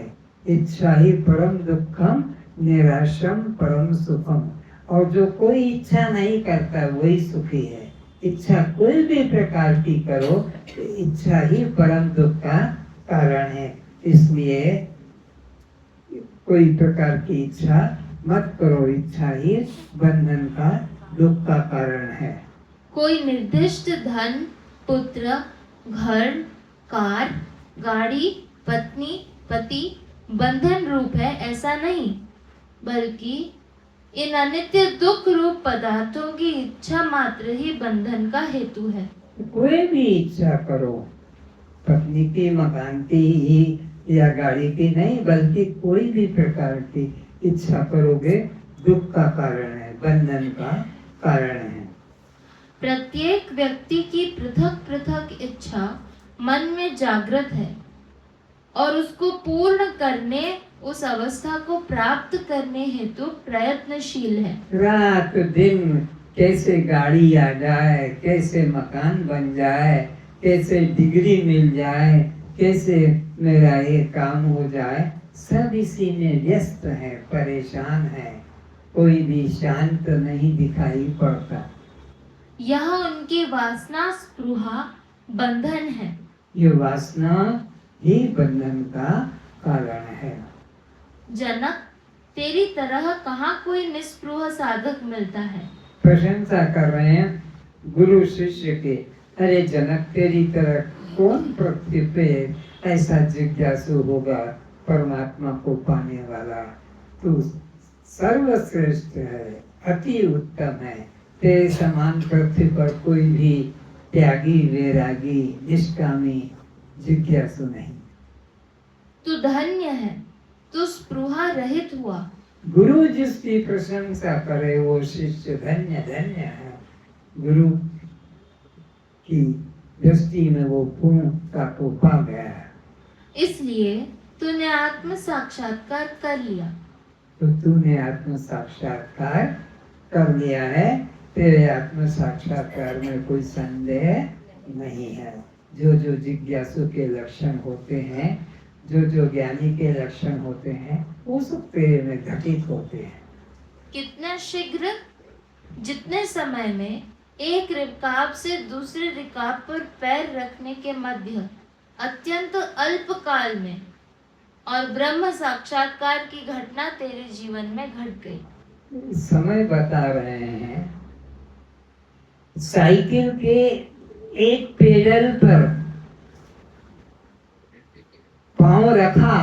Speaker 1: इच्छा ही परम दुखम निराशम परम सुखम। और जो कोई इच्छा नहीं करता वही सुखी है। इच्छा कोई भी प्रकार की करो तो इच्छा ही परम दुख का कारण है। इसलिए कोई प्रकार की इच्छा मत करो, इच्छा ही बंधन का दुख का कारण है।
Speaker 2: कोई निर्दिष्ट धन, पुत्र, घर, कार, गाड़ी, पत्नी, पति बंधन रूप है ऐसा नहीं, बल्कि इन अनित्य दुख रूप पदार्थों की इच्छा मात्र ही बंधन का हेतु है।
Speaker 1: कोई भी इच्छा करो, पत्नी की, मकान की या गाड़ी की नहीं, बल्कि कोई भी प्रकार की इच्छा करोगे दुख का कारण है, बंधन का कारण है।
Speaker 2: प्रत्येक व्यक्ति की पृथक पृथक इच्छा मन में जागृत है और उसको पूर्ण करने, उस अवस्था को प्राप्त करने हेतु प्रयत्नशील है।
Speaker 1: रात दिन कैसे गाड़ी आ जाए, कैसे मकान बन जाए, कैसे डिग्री मिल जाए, कैसे मेरा ये काम हो जाए, सब इसी में व्यस्त है, परेशान है। कोई भी शांत नहीं दिखाई पड़ता।
Speaker 2: यह उनकी वासना स्पृहा बंधन है।
Speaker 1: ये वासना ही बंधन का कारण है।
Speaker 2: जनक, तेरी तरह कहाँ कोई निस्पृह साधक मिलता है।
Speaker 1: प्रशंसा कर रहे हैं गुरु शिष्य के। अरे जनक, तेरी तरह कौन पृथ्वी पे ऐसा जिज्ञासु होगा, परमात्मा को पाने वाला। तू सर्वश्रेष्ठ है, अति उत्तम है। तेरे समान पृथ्वी पर कोई भी त्यागी, वैरागी, निष्कामी, जिज्ञासु नहीं।
Speaker 2: तू धन्य है, तू स्पृहा रहित हुआ।
Speaker 1: गुरु जिसकी प्रशंसा करे वो शिष्य धन्य धन्य है। गुरु की दृष्टि में वो पूर्णता को पा गया।
Speaker 2: इसलिए तूने आत्म साक्षात्कार कर लिया।
Speaker 1: तो तूने आत्म साक्षात्कार कर लिया है। तेरे आत्म साक्षात्कार में कोई संदेह नहीं है। जो जो जिज्ञासु के लक्षण होते हैं, जो जो ज्ञानी के लक्षण होते हैं, वो सब तेरे में घटित होते हैं।
Speaker 2: कितने शीघ्र, जितने समय में एक रिकाब से दूसरे रिकाब पर पैर रखने के मध्य अत्यंत अल्प काल में और ब्रह्म साक्षात्कार की घटना तेरे जीवन में घट गई।
Speaker 1: समय बता रहे हैं। साइकिल के एक पेडल पर पांव रखा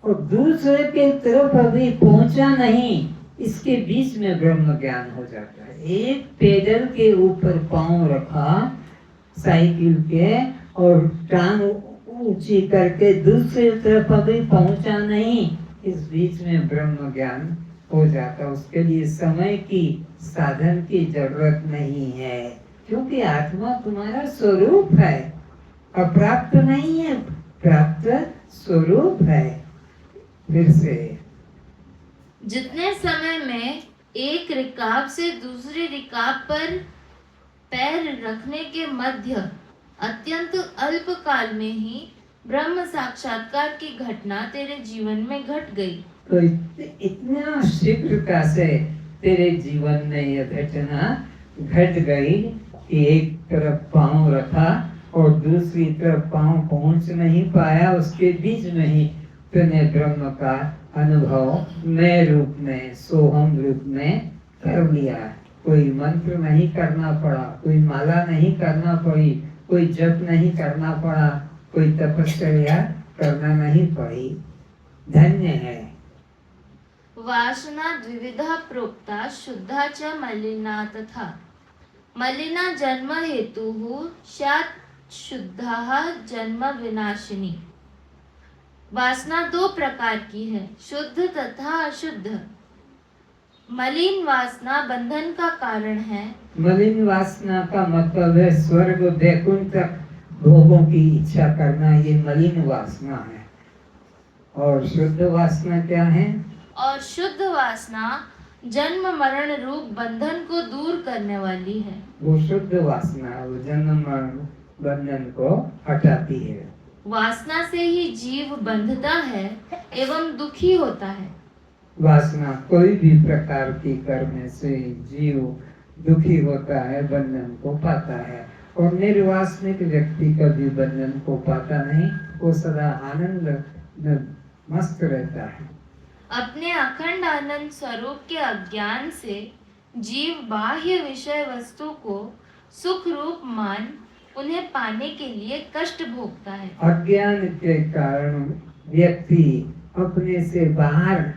Speaker 1: और दूसरे के तरफ अभी पहुंचा नहीं, इसके बीच में ब्रह्म ज्ञान हो जाता है। एक पेडल के ऊपर पांव रखा साइकिल के और टांग ऊंची करके दूसरी तरफ अभी पहुंचा नहीं, इस बीच में ब्रह्म ज्ञान हो जाता। उसके लिए समय की, साधन की जरूरत नहीं है, क्योंकि आत्मा तुम्हारा स्वरूप है, अप्राप्त नहीं है, प्राप्त स्वरूप है। फिर से
Speaker 2: जितने समय में एक रिकाब से दूसरे रिकाब पर पैर रखने के मध्य अत्यंत अल्प काल में ही ब्रह्म साक्षात्कार की घटना तेरे जीवन में घट गई।
Speaker 1: तो इतना शीघ्रता से तेरे जीवन में यह घटना घट गई कि एक तरफ पांव रखा और दूसरी तरफ पांव पहुंच नहीं पाया, उसके बीच में ही तूने ब्रह्म का अनुभव नए रूप में, सोहम रूप में कर लिया। कोई मंत्र नहीं करना पड़ा, कोई माला नहीं करना पड़ी, कोई जप नहीं करना पड़ा, कोई तपस्या करना नहीं पड़ी। धन्य है।
Speaker 2: वासना द्विविधा प्रोक्ता शुद्धा च मलिना तथा मलिना जन्म हेतुः स्यात् शुद्धा जन्म विनाशिनी। वासना दो प्रकार की है, शुद्ध तथा अशुद्ध। मलिन वासना बंधन का कारण है।
Speaker 1: मलिन वासना का मतलब है स्वर्ग वैकुंठ तक भोगों की इच्छा करना, ये मलिन वासना है। और शुद्ध वासना क्या है?
Speaker 2: और शुद्ध वासना जन्म मरण रूप बंधन को दूर करने वाली है।
Speaker 1: वो शुद्ध वासना वो जन्म मरण बंधन को हटाती है।
Speaker 2: वासना से ही जीव बंधता है एवं दुखी होता है।
Speaker 1: वासना कोई भी प्रकार की करने से जीव दुखी होता है, बंधन को पाता है। और निर्वासनिक व्यक्ति कभी बंधन को पाता नहीं, वो सदा आनंद में मस्त रहता है।
Speaker 2: अपने अखंड आनंद स्वरूप के अज्ञान से जीव बाह्य विषय वस्तु को सुख रूप मान उन्हें पाने के लिए कष्ट भोगता है।
Speaker 1: अज्ञान के कारण व्यक्ति अपने से बाहर,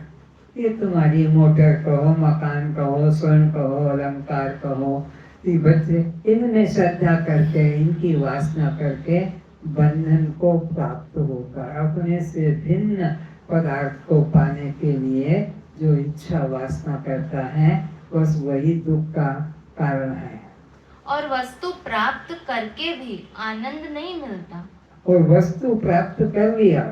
Speaker 1: ये तुम्हारी मोटर कहो, मकान कहो, स्वर्ण कहो, अलंकार कहो, ये बच्चे इनमें श्रद्धा करके, इनकी वासना करके बंधन को प्राप्त होगा। अपने से भिन्न पदार्थ को पाने के लिए जो इच्छा वासना करता है, बस वही दुख का कारण है।
Speaker 2: और वस्तु प्राप्त करके भी आनंद नहीं मिलता।
Speaker 1: और वस्तु प्राप्त कर लिया,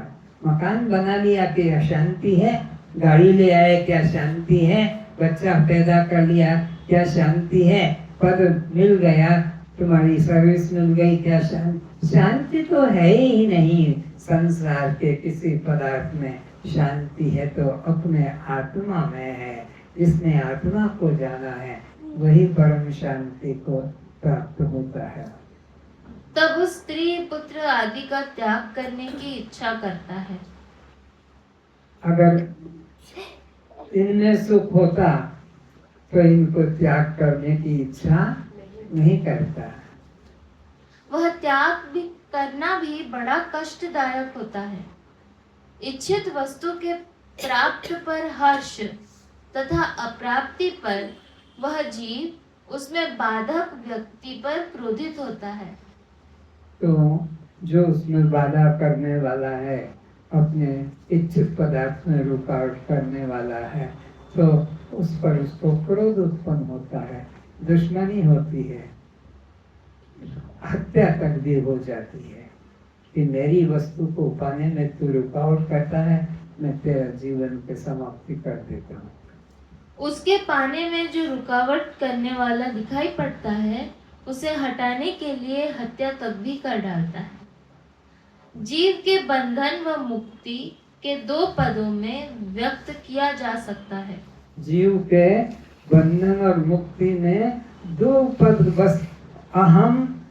Speaker 1: मकान बना लिया, क्या शांति है? गाड़ी ले आए, क्या शांति है? बच्चा पैदा कर लिया, क्या शांति है? पद मिल गया, तुम्हारी सर्विस मिल गई, क्या शांति? शांति तो है ही नहीं। संसार के किसी पदार्थ में शांति है तो अपने आत्मा में है। जिसने आत्मा को जाना है वही परम शांति को प्राप्त होता है।
Speaker 2: तब उस स्त्री पुत्र आदि का त्याग करने की इच्छा करता है।
Speaker 1: अगर इनमें सुख होता तो इनको त्याग करने की इच्छा नहीं करता।
Speaker 2: वह त्याग भी करना भी बड़ा कष्टदायक होता है। इच्छित वस्तु के प्राप्त पर हर्ष तथा अप्राप्ति पर वह जीव उसमें बाधक व्यक्ति पर क्रोधित होता है।
Speaker 1: तो जो उसमें बाधा करने वाला है, अपने इच्छित पदार्थ में रुकावट करने वाला है, तो उस पर उसको क्रोध उत्पन्न होता है, दुश्मनी होती है, हत्या तक भी हो जाती है कि मेरी वस्तु को पाने में तू रुकावट करता है, मैं तेरा जीवन की समाप्ति कर देता हूँ।
Speaker 2: उसके पाने में जो रुकावट करने वाला दिखाई पड़ता है, उसे हटाने के लिए हत्या तक भी कर डालता है। जीव के बंधन व मुक्ति के दो पदों में व्यक्त किया जा सकता है।
Speaker 1: जीव के बंधन और मुक्ति में दो पद बस, अहम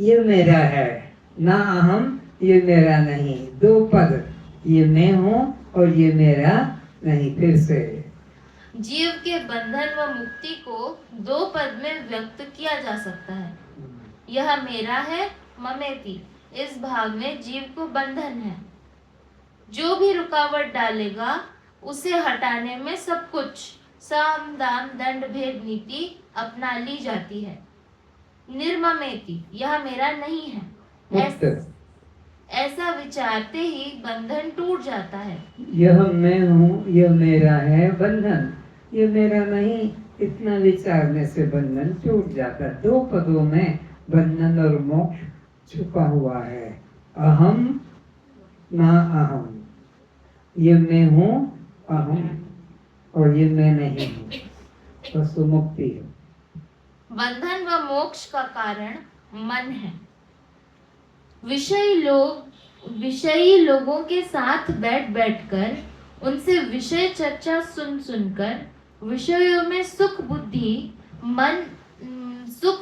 Speaker 1: ये मेरा है, ना अहम ये मेरा नहीं। दो पद, ये मैं हूँ और ये मेरा नहीं। फिर से
Speaker 2: जीव के बंधन व मुक्ति को दो पद में व्यक्त किया जा सकता है। यह मेरा है, ममेति, इस भाव में जीव को बंधन है। जो भी रुकावट डालेगा उसे हटाने में सब कुछ साम दाम दंड भेद नीति अपना ली जाती है। निर्ममेति, यह मेरा नहीं है, ऐसा विचारते ही बंधन टूट जाता है।
Speaker 1: यह मैं हूँ, यह मेरा है, बंधन ये मेरा नहीं, इतना विचारने से बंधन टूट जाता है। दो पदों में बंधन और मोक्ष छुपा हुआ है। अहम ना अहम, ये मैं हूँ अहम और ये मैं नहीं हूँ, बस मुक्ति है।
Speaker 2: बंधन व मोक्ष का कारण मन है। विषयी लोगों के साथ बैठकर उनसे विषय चर्चा सुनकर विषयों में सुख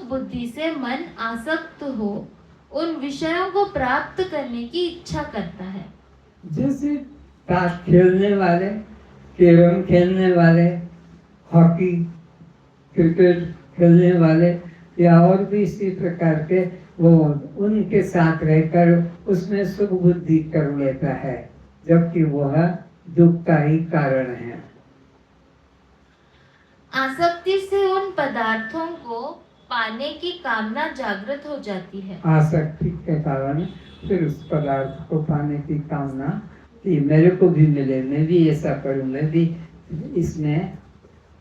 Speaker 2: बुद्धि से मन आसक्त हो उन विषयों को प्राप्त करने की इच्छा करता है।
Speaker 1: जैसे ताश खेलने वाले, कैरम खेलने वाले, हॉकी, क्रिकेट खेलने वाले या और भी इसी प्रकार के, वो उनके साथ रहकर उसमें सुख बुद्धि कर लेता है, जबकि वह दुख का ही कारण है।
Speaker 2: आसक्ति से उन पदार्थों को पाने की कामना जागृत हो जाती है।
Speaker 1: आसक्ति के कारण फिर उस पदार्थ को पाने की कामना कि मेरे को भी मिले, मैं भी ऐसा करूं, मैं भी इसमें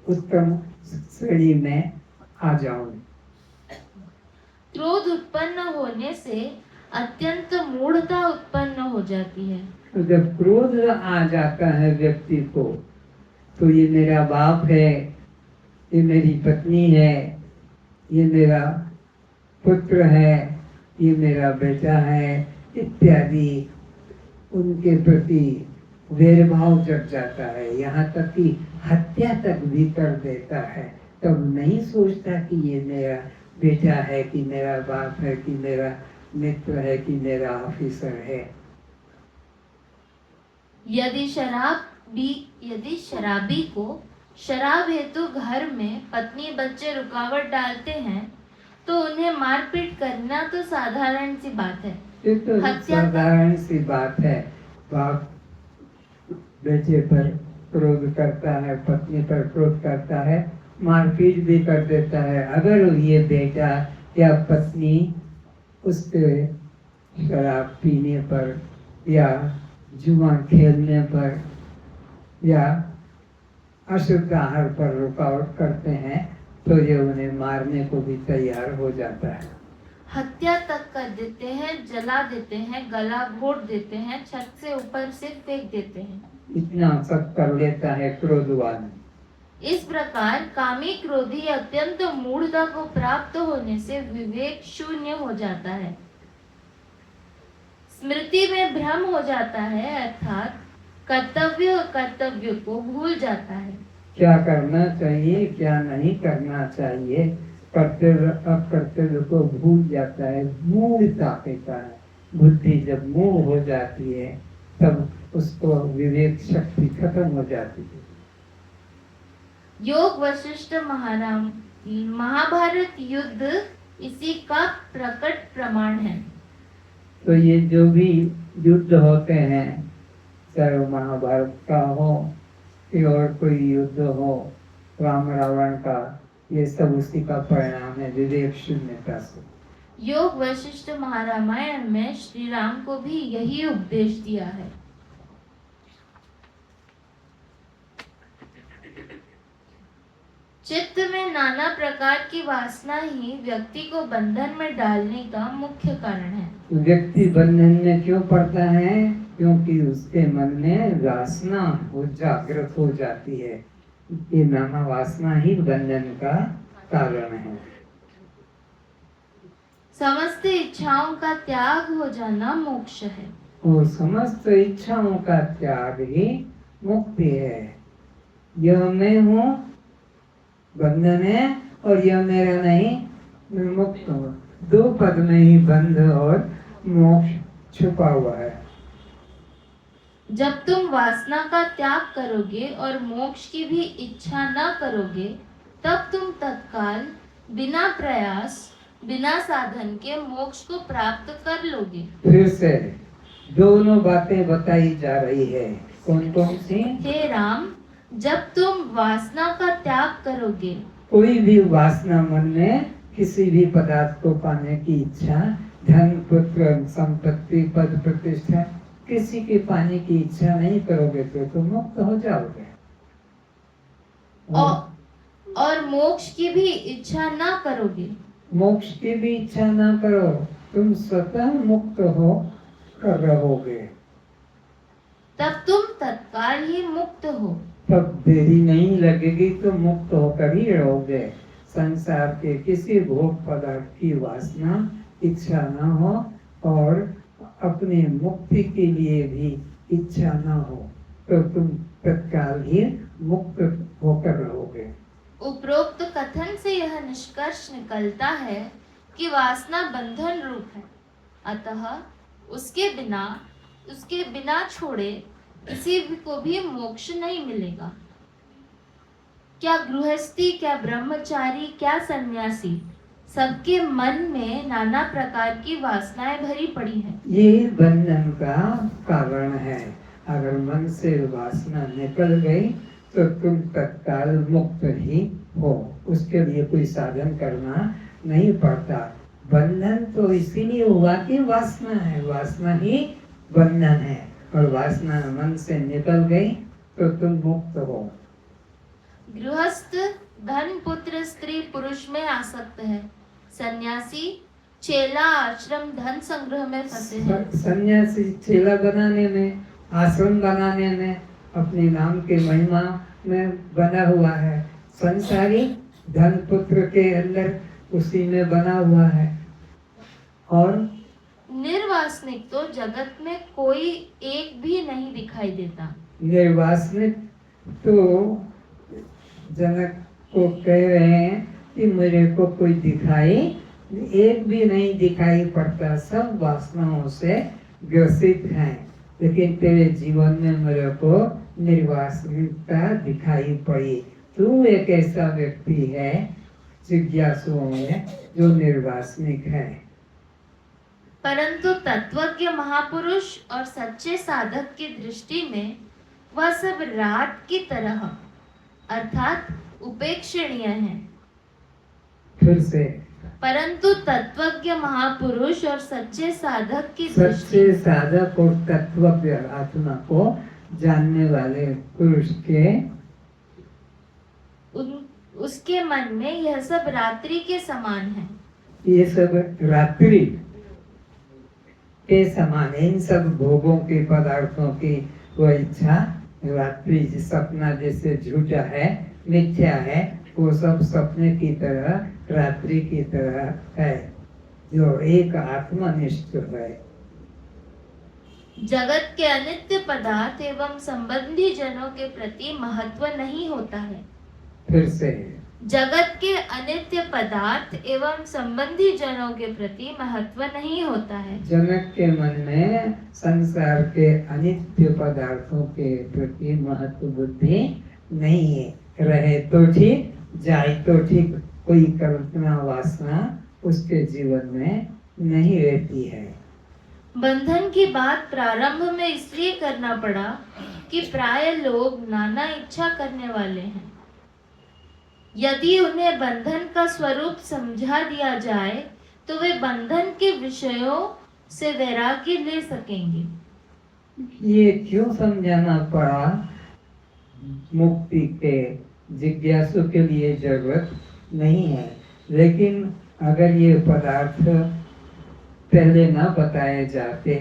Speaker 1: उत्तम श्रेणी में आ जाऊं।
Speaker 2: क्रोध उत्पन्न होने से अत्यंत मूढ़ता उत्पन्न हो जाती है।
Speaker 1: तो जब क्रोध आ जाता है व्यक्ति को, तो ये मेरा बाप है, ये मेरी पत्नी है, ये मेरा पुत्र है, ये मेरा बेटा है इत्यादि, उनके प्रति वैरभाव जग जाता है, यहाँ तक कि हत्या तक भी कर देता है, तब नहीं सोचता कि ये मेरा बेटा है कि मेरा बाप है कि मेरा मित्र है कि मेरा ऑफिसर है।
Speaker 2: यदि शराबी को शराब हेतु घर में पत्नी बच्चे रुकावट डालते हैं तो उन्हें मारपीट करना तो साधारण सी बात है।
Speaker 1: ये तो साधारण सी बात है। बाप बेटे पर क्रोध करता है, पत्नी पर क्रोध करता है, मारपीट भी कर देता है। अगर ये बेटा या पत्नी उसके शराब पीने पर या जुआ खेलने पर या अशुद्ध आहार पर रुकावट करते हैं तो ये उन्हें मारने को भी तैयार हो जाता है।
Speaker 2: हत्या तक कर देते हैं, जला देते हैं, गला घोट देते हैं, छत से ऊपर से फेंक देते हैं।
Speaker 1: इतना सब कर लेता है क्रोधवान।
Speaker 2: इस प्रकार कामी क्रोधी अत्यंत मूढ़ता को प्राप्त होने से विवेक शून्य हो जाता है, स्मृति में भ्रम हो जाता है, अर्थात कर्तव्य को भूल जाता है।
Speaker 1: क्या करना चाहिए क्या नहीं करना चाहिए, कर्तव्य अकर्तव्य को भूल जाता है। मूढ़ता कहता है, बुद्धि जब मूढ़ हो जाती है तब उसको विवेक शक्ति खत्म हो जाती है।
Speaker 2: योग वशिष्ठ महाभारत युद्ध इसी का प्रकट प्रमाण है।
Speaker 1: तो ये जो भी युद्ध होते हैं, चाहे वो महाभारत का हो कि और कोई युद्ध हो, राम रावण का, ये सब उसी का परिणाम है, विवेक शून्यता से।
Speaker 2: योग वशिष्ठ महारामायण में श्री राम को भी यही उपदेश दिया है। चित्त में नाना प्रकार की वासना ही व्यक्ति को बंधन में डालने का मुख्य कारण है।
Speaker 1: व्यक्ति बंधन में क्यों पड़ता है? क्योंकि उसके मन में वासना वो जागृत हो जाती है। ये नाना वासना ही बंधन का कारण है।
Speaker 2: समस्त इच्छाओं का त्याग हो जाना मोक्ष है।
Speaker 1: और समस्त इच्छाओं का त्याग ही मुक्ति है। यह मैं हूँ बंधन है और यह मेरा नहीं, मैं मुक्त हूँ। दो पद में ही बंध और मोक्ष छुपा हुआ है।
Speaker 2: जब तुम वासना का त्याग करोगे और मोक्ष की भी इच्छा न करोगे, तब तुम तत्काल बिना प्रयास बिना साधन के मोक्ष को प्राप्त कर लोगे।
Speaker 1: फिर से दोनों बातें बताई जा रही है। कौन कौन सी?
Speaker 2: हे राम, जब तुम वासना का त्याग करोगे,
Speaker 1: कोई भी वासना मन में किसी भी पदार्थ को पाने की इच्छा, धन पुत्र संपत्ति पद प्रतिष्ठा, किसी के पाने की इच्छा नहीं करोगे तो तुम मुक्त हो जाओगे।
Speaker 2: और मोक्ष की भी इच्छा ना करोगे।
Speaker 1: मोक्ष की भी इच्छा ना करो, तुम स्वतः मुक्त हो कर रहोगे।
Speaker 2: तब तुम तत्काल ही मुक्त हो।
Speaker 1: तब देरी नहीं लगेगी तो मुक्त होकर ही रहोगे। संसार के किसी भोग पदार्थ की वासना इच्छा न हो और अपनी मुक्ति के लिए भी इच्छा न हो तो तुम तत्काल ही मुक्त होकर रहोगे।
Speaker 2: उपरोक्त कथन से यह निष्कर्ष निकलता है कि वासना बंधन रूप है, अतः उसके बिना छोड़े किसी को भी मोक्ष नहीं मिलेगा। क्या गृहस्थी, क्या ब्रह्मचारी, क्या सन्यासी, सबके मन में नाना प्रकार की वासनाएं भरी पड़ी हैं।
Speaker 1: ये बंधन का कारण है। अगर मन से वासना निकल गई तो तुम तत्काल मुक्त ही हो। उसके लिए कोई साधन करना नहीं पड़ता। बंधन तो इसीलिए हुआ कि वासना है, वासना ही बंधन है और वासना मन से निकल गई तो तुम मुक्त हो।
Speaker 2: गृहस्थ धन पुत्र स्त्री पुरुष में आसक्त है, सन्यासी चेला आश्रम धन संग्रह में फंसे हैं।
Speaker 1: सन्यासी चेला बनाने में, आश्रम बनाने में, अपने नाम के महिमा में बना हुआ है। संसारी धन पुत्र के अंदर उसी में बना हुआ है। और
Speaker 2: निर्वासनिक तो जगत में कोई एक भी नहीं दिखाई देता।
Speaker 1: निर्वासनिक तो जनक को कह रहे हैं कि मेरे को कोई दिखाई एक भी नहीं दिखाई पड़ता, सब वासनाओं से ग्रसित हैं, लेकिन तेरे जीवन में मेरे को निर्वासनिकता दिखाई पड़ी। तू एक ऐसा व्यक्ति है जिज्ञासुओं में जो निर्वासनिक है।
Speaker 2: परंतु तत्वज्ञ महापुरुष और सच्चे साधक की दृष्टि में वह सब रात की तरह अर्थात उपेक्षणीय है।
Speaker 1: फिर से
Speaker 2: परंतु तत्वज्ञ महापुरुष और सच्चे साधक की
Speaker 1: सच्चे
Speaker 2: दृष्टि
Speaker 1: साधक और तत्वज्ञ आत्मा को जानने वाले पुरुष के
Speaker 2: उसके मन में यह सब रात्रि के समान है।
Speaker 1: ये सब रात्रि के समान, इन सब भोगों के पदार्थों की वह इच्छा रात्रि सपना जैसे झूठा है, मिथ्या है, वो सब सपने की तरह रात्रि की तरह है, जो एक आत्मनिष्ठ है।
Speaker 2: जगत के अनित्य पदार्थ एवं संबंधी जनों के प्रति महत्व नहीं होता है।
Speaker 1: फिर से
Speaker 2: जगत के अनित्य पदार्थ एवं संबंधी जनों के प्रति महत्व नहीं होता है।
Speaker 1: जनक के मन में संसार के अनित्य पदार्थों के प्रति महत्व बुद्धि नहीं है। रहे तो ठीक, जाए तो ठीक, कोई कल्पना वासना उसके जीवन में नहीं रहती है।
Speaker 2: बंधन की बात प्रारंभ में इसलिए करना पड़ा कि प्राय लोग नाना इच्छा करने वाले हैं। यदि उन्हें बंधन का स्वरूप समझा दिया जाए तो वे बंधन के विषयों से वैराग्य ले सकेंगे।
Speaker 1: ये क्यों समझाना पड़ा? मुक्ति के जिज्ञासु के लिए जरूरत नहीं है, लेकिन अगर ये पदार्थ पहले ना बताए जाते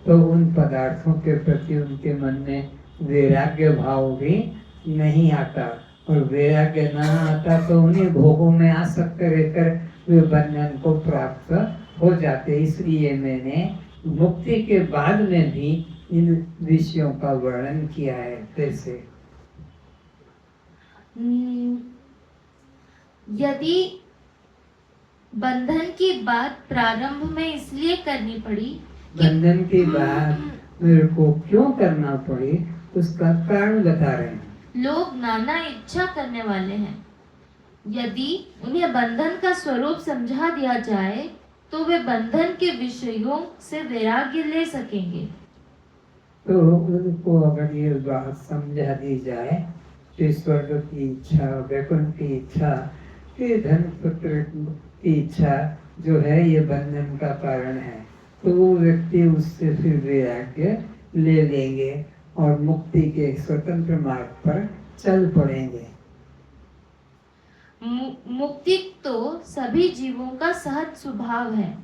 Speaker 1: तो उन पदार्थों के प्रति उनके मन में वैराग्य भाव भी नहीं आता, और वैराग्य न आता तो उन्हीं भोगों में आसक्त रहकर वे बंधन को प्राप्त हो जाते। इसलिए मैंने मुक्ति के बाद में भी इन विषयों का वर्णन किया है। कैसे?
Speaker 2: यदि बंधन की बात प्रारंभ में इसलिए करनी पड़ी,
Speaker 1: बंधन की बात मेरे को क्यों करना पड़ी उसका कारण बता रहे हैं।
Speaker 2: लोग नाना इच्छा करने वाले हैं। यदि उन्हें बंधन का स्वरूप समझा दिया जाए तो वे बंधन के विषयों से वैराग्य ले सकेंगे।
Speaker 1: तो उनको अगर ये बात समझा दी जाए कि स्वर्ग की इच्छा, वैकुंठ की इच्छा, कि धन पुत्र की इच्छा जो है ये बंधन का कारण है, तो वो व्यक्ति उससे फिर वैराग्य ले लेंगे और मुक्ति के स्वतंत्र मार्ग पर चल पड़ेंगे।
Speaker 2: मुक्ति तो सभी जीवों का सहज स्वभाव है।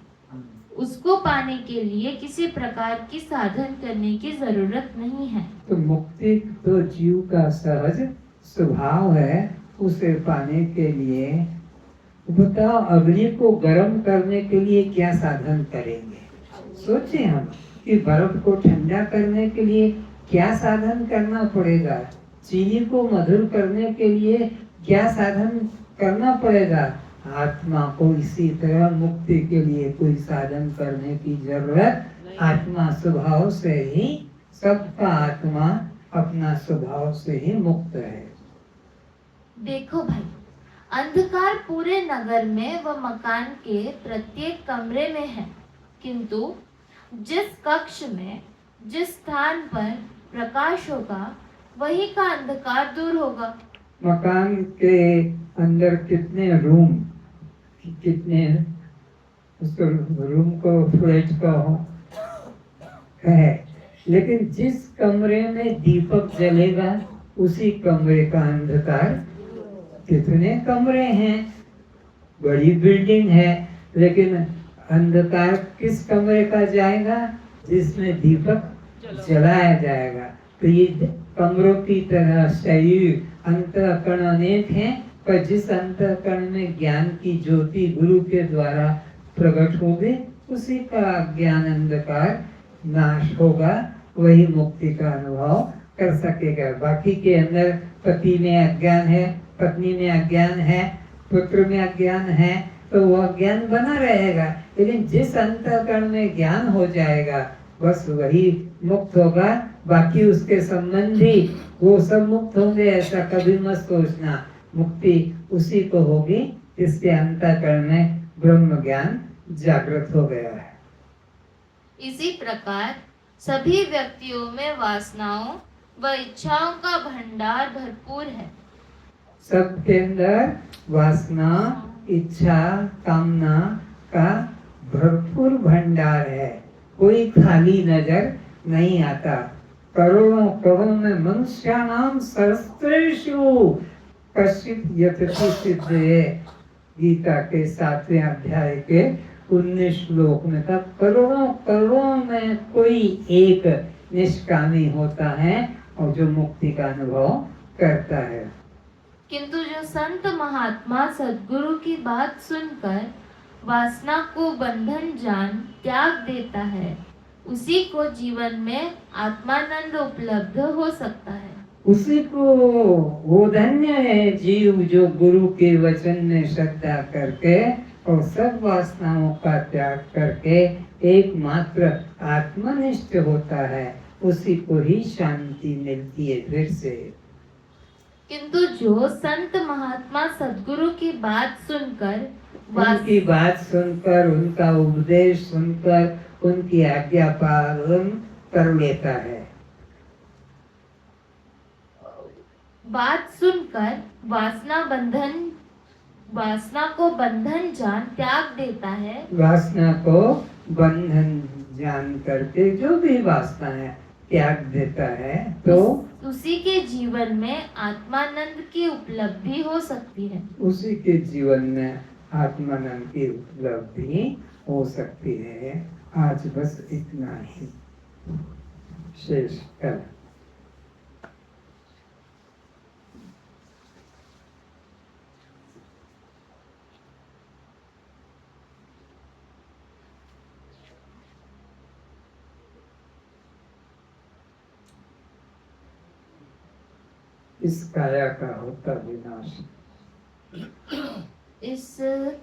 Speaker 2: उसको पाने के लिए किसी प्रकार की साधन करने की जरूरत नहीं है।
Speaker 1: तो मुक्ति तो जीव का सहज स्वभाव है, उसे पाने के लिए बताओ अग्नि को गर्म करने के लिए क्या साधन करेंगे? सोचे हम कि बर्फ को ठंडा करने के लिए क्या साधन करना पड़ेगा, चीनी को मधुर करने के लिए क्या साधन करना पड़ेगा। आत्मा को इसी तरह मुक्ति के लिए कोई साधन करने की जरूरत आत्मा स्वभाव से ही, सबका आत्मा अपना स्वभाव से ही मुक्त है।
Speaker 2: देखो भाई, अंधकार पूरे नगर में व मकान के प्रत्येक कमरे में है, किंतु जिस कक्ष में जिस स्थान पर प्रकाश होगा वही का अंधकार दूर होगा।
Speaker 1: मकान के अंदर कितने रूम, कितने उसको रूम को फ्लैट का हो है, लेकिन जिस कमरे में दीपक जलेगा उसी कमरे का अंधकार। कितने कमरे हैं, बड़ी बिल्डिंग है, लेकिन अंधकार किस कमरे का जाएगा? जिसमें दीपक जलाया जाएगा। तो ये कमरों की तरह शरीर अंतःकरण अनेक हैं, पर जिस अंतःकरण में ज्ञान की ज्योति गुरु के द्वारा प्रकट होगी उसी का ज्ञान अंधकार नाश होगा, वही मुक्ति का अनुभव कर सकेगा। बाकी के अंदर पति में अज्ञान है, पत्नी में अज्ञान है, पुत्र में अज्ञान है, तो वो अज्ञान बना रहेगा। लेकिन जिस अंतःकरण में ज्ञान हो जाएगा बस वही मुक्त होगा। बाकी उसके संबंधी वो सब मुक्त होंगे ऐसा कभी मत सोचना। मुक्ति उसी को होगी जिसके अंतःकरण में ब्रह्म ज्ञान जागृत हो गया है।
Speaker 2: इसी प्रकार सभी व्यक्तियों में वासनाओं व इच्छाओं का भंडार भरपूर है।
Speaker 1: सबके अंदर वासना, इच्छा, कामना का भरपूर भंडार है। कोई खाली नजर नहीं आता। करोड़ों करोड़ों में मनुष्याणाम सहस्रेषु कश्चित् यतति सिद्धये। गीता के 7वें अध्याय के 19 श्लोक में था, करोड़ों करोड़ों में कोई एक निष्कामी होता है और जो मुक्ति का अनुभव करता है।
Speaker 2: किंतु जो संत महात्मा सद्गुरु की बात सुनकर वासना को बंधन जान त्याग देता है, उसी को जीवन में आत्मानंद उपलब्ध हो सकता है।
Speaker 1: उसी को वो धन्य है जीव जो गुरु के वचन में श्रद्धा करके और सब वासनाओं का त्याग करके एकमात्र आत्मनिष्ठ होता है। उसी को ही शांति मिलती है फिर से।
Speaker 2: किंतु जो संत महात्मा सद्गुरु की बात सुनकर
Speaker 1: उनकी बात सुनकर, उनका उपदेश सुनकर, उनकी आज्ञा पालन कर लेता है,
Speaker 2: बात सुनकर वासना को बंधन जान त्याग देता है,
Speaker 1: वासना को बंधन जान करके जो भी वासना है त्याग देता है, तो
Speaker 2: उसी के जीवन में आत्मानंद की उपलब्धि हो सकती है।
Speaker 1: उसी के जीवन में आत्मानंद की उपलब्धि हो सकती है। आज बस इतना ही शेष कर। इस काया का होता विनाश,
Speaker 2: इस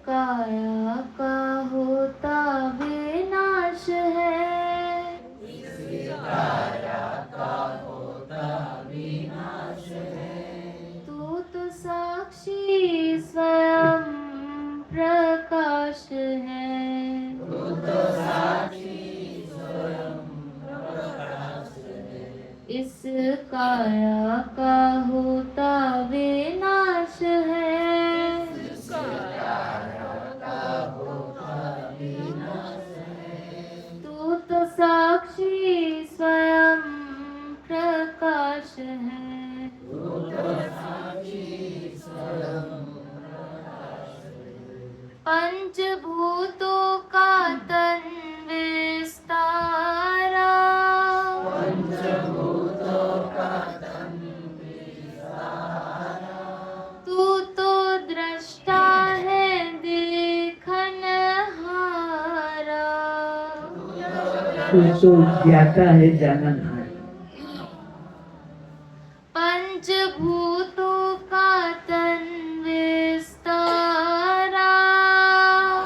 Speaker 2: काया का होता विनाश है, इस काया का होता विनाश है। तू तो साक्षी स्वयं प्रकाश है, तू तो साक्षी स्वयं प्रकाश है। इस काया का होता विनाश है, इस काया का होता विनाश है। तू तो साक्षी स्वयं प्रकाश है, तू तो साक्षी स्वयं प्रकाश है। पंचभूतों का तन विस्तारा, पंचभूतों का तन विस्तारा। तू तो दृष्टा है देखन हारा,
Speaker 1: तू तो ज्ञाता है जाननहार।
Speaker 2: पंचभूतों का तन विस्तारा,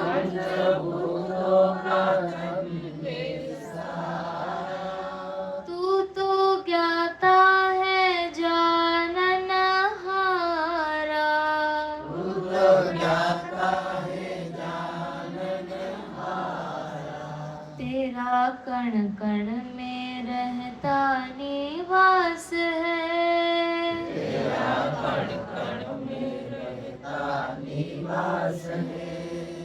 Speaker 2: पंचभूतों का तन विस्तारा। तू तो ज्ञाता है जानन हारा, तू तो ज्ञाता है जानन हारा। तेरा कण कण में रहता निवास है, तेरा कण कण में रहता निवास है।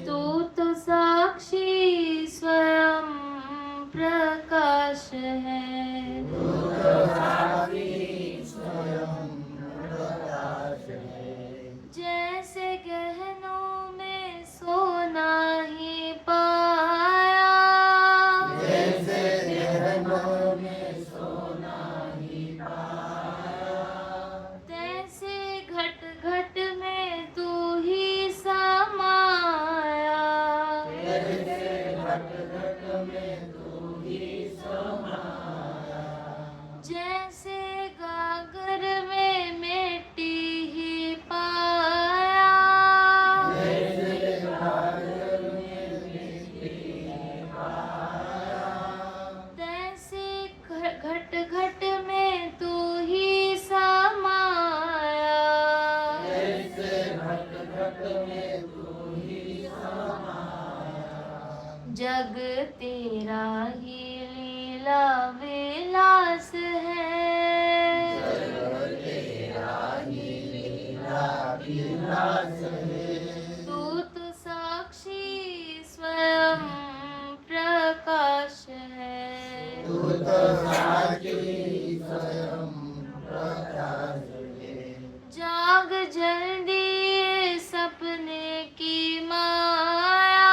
Speaker 2: तू तो साक्षी स्वयं प्रकाश है, तू तो साक्षी स्वयं प्रकाश है। जैसे गहनों में सोना ही पाया, जैसे गहनों में सोना ही पाया। तैसे घट घट में तू ही समाया, तैसे घट घट में तू ही समाया। जैसे जग तेरा ही लीला विलास है। तू तो साक्षी स्वयं प्रकाश है। जाग जल्दी ये सपने की माया।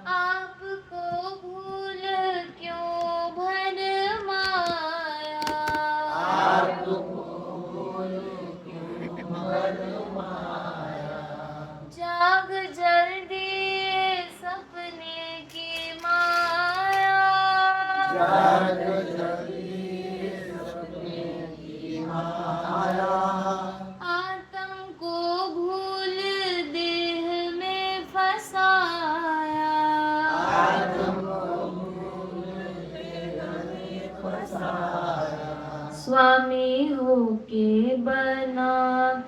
Speaker 2: आपको भूल क्यों भरमाया। जाग जल्दी ये सपने की माया। आत्म को भूल देह में फसाया। स्वामी होके बना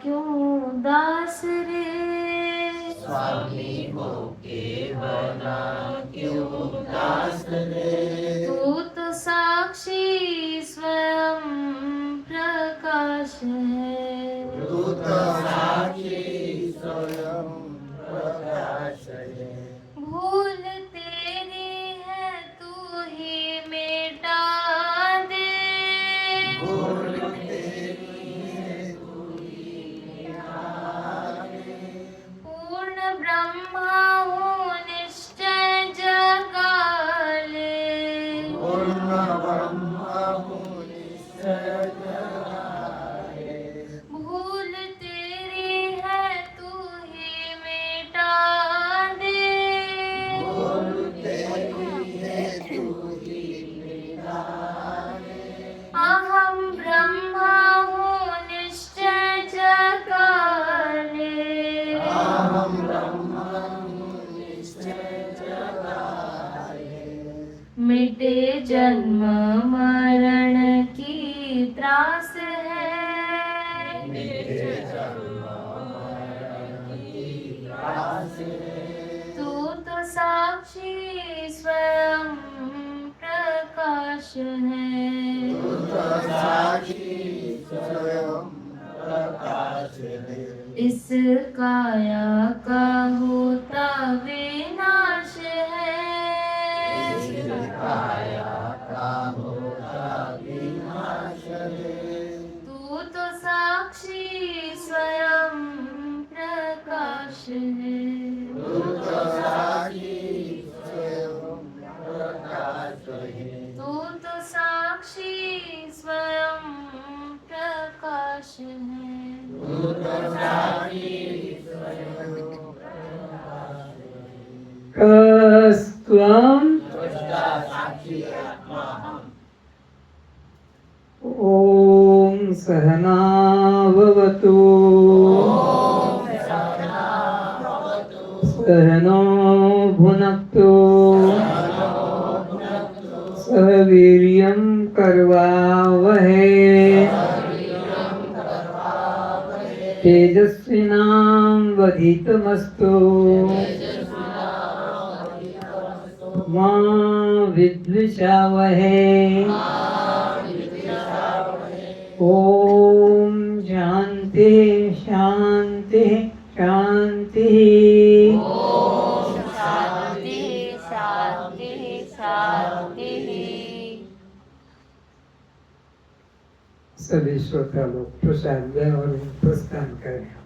Speaker 2: क्यों दास रे। तू तो साक्षी स्वयं प्रकाश है। भूल तेरी है तू ही मिटा दे। पूर्ण ब्रह्मा हूँ निश्चय जगा ले। भूल तेरी है तू ही मिटा दे। अहम ब्रह्मा हूँ निश्चय जगा ले। मिटे जन्म मरण की त्रास है। तू तो साक्षी स्वयं प्रकाश है। इस काया का होता विनाश है। तू तो साक्षी स्वयं प्रकाश है। तू तो साक्षी स्वयं प्रकाश है।
Speaker 1: कस्त्वं ॐ सहना भवतु सहनो भुनक्तु सह वीर्यं करवावहै तेजस्विनावधीतमस्तु मा विद्विषावहै। ओम शांति शांति शांति।
Speaker 2: शांति शांति शांति।
Speaker 1: सभी श्रोता लोग प्रसाद लें और प्रस्थान करें।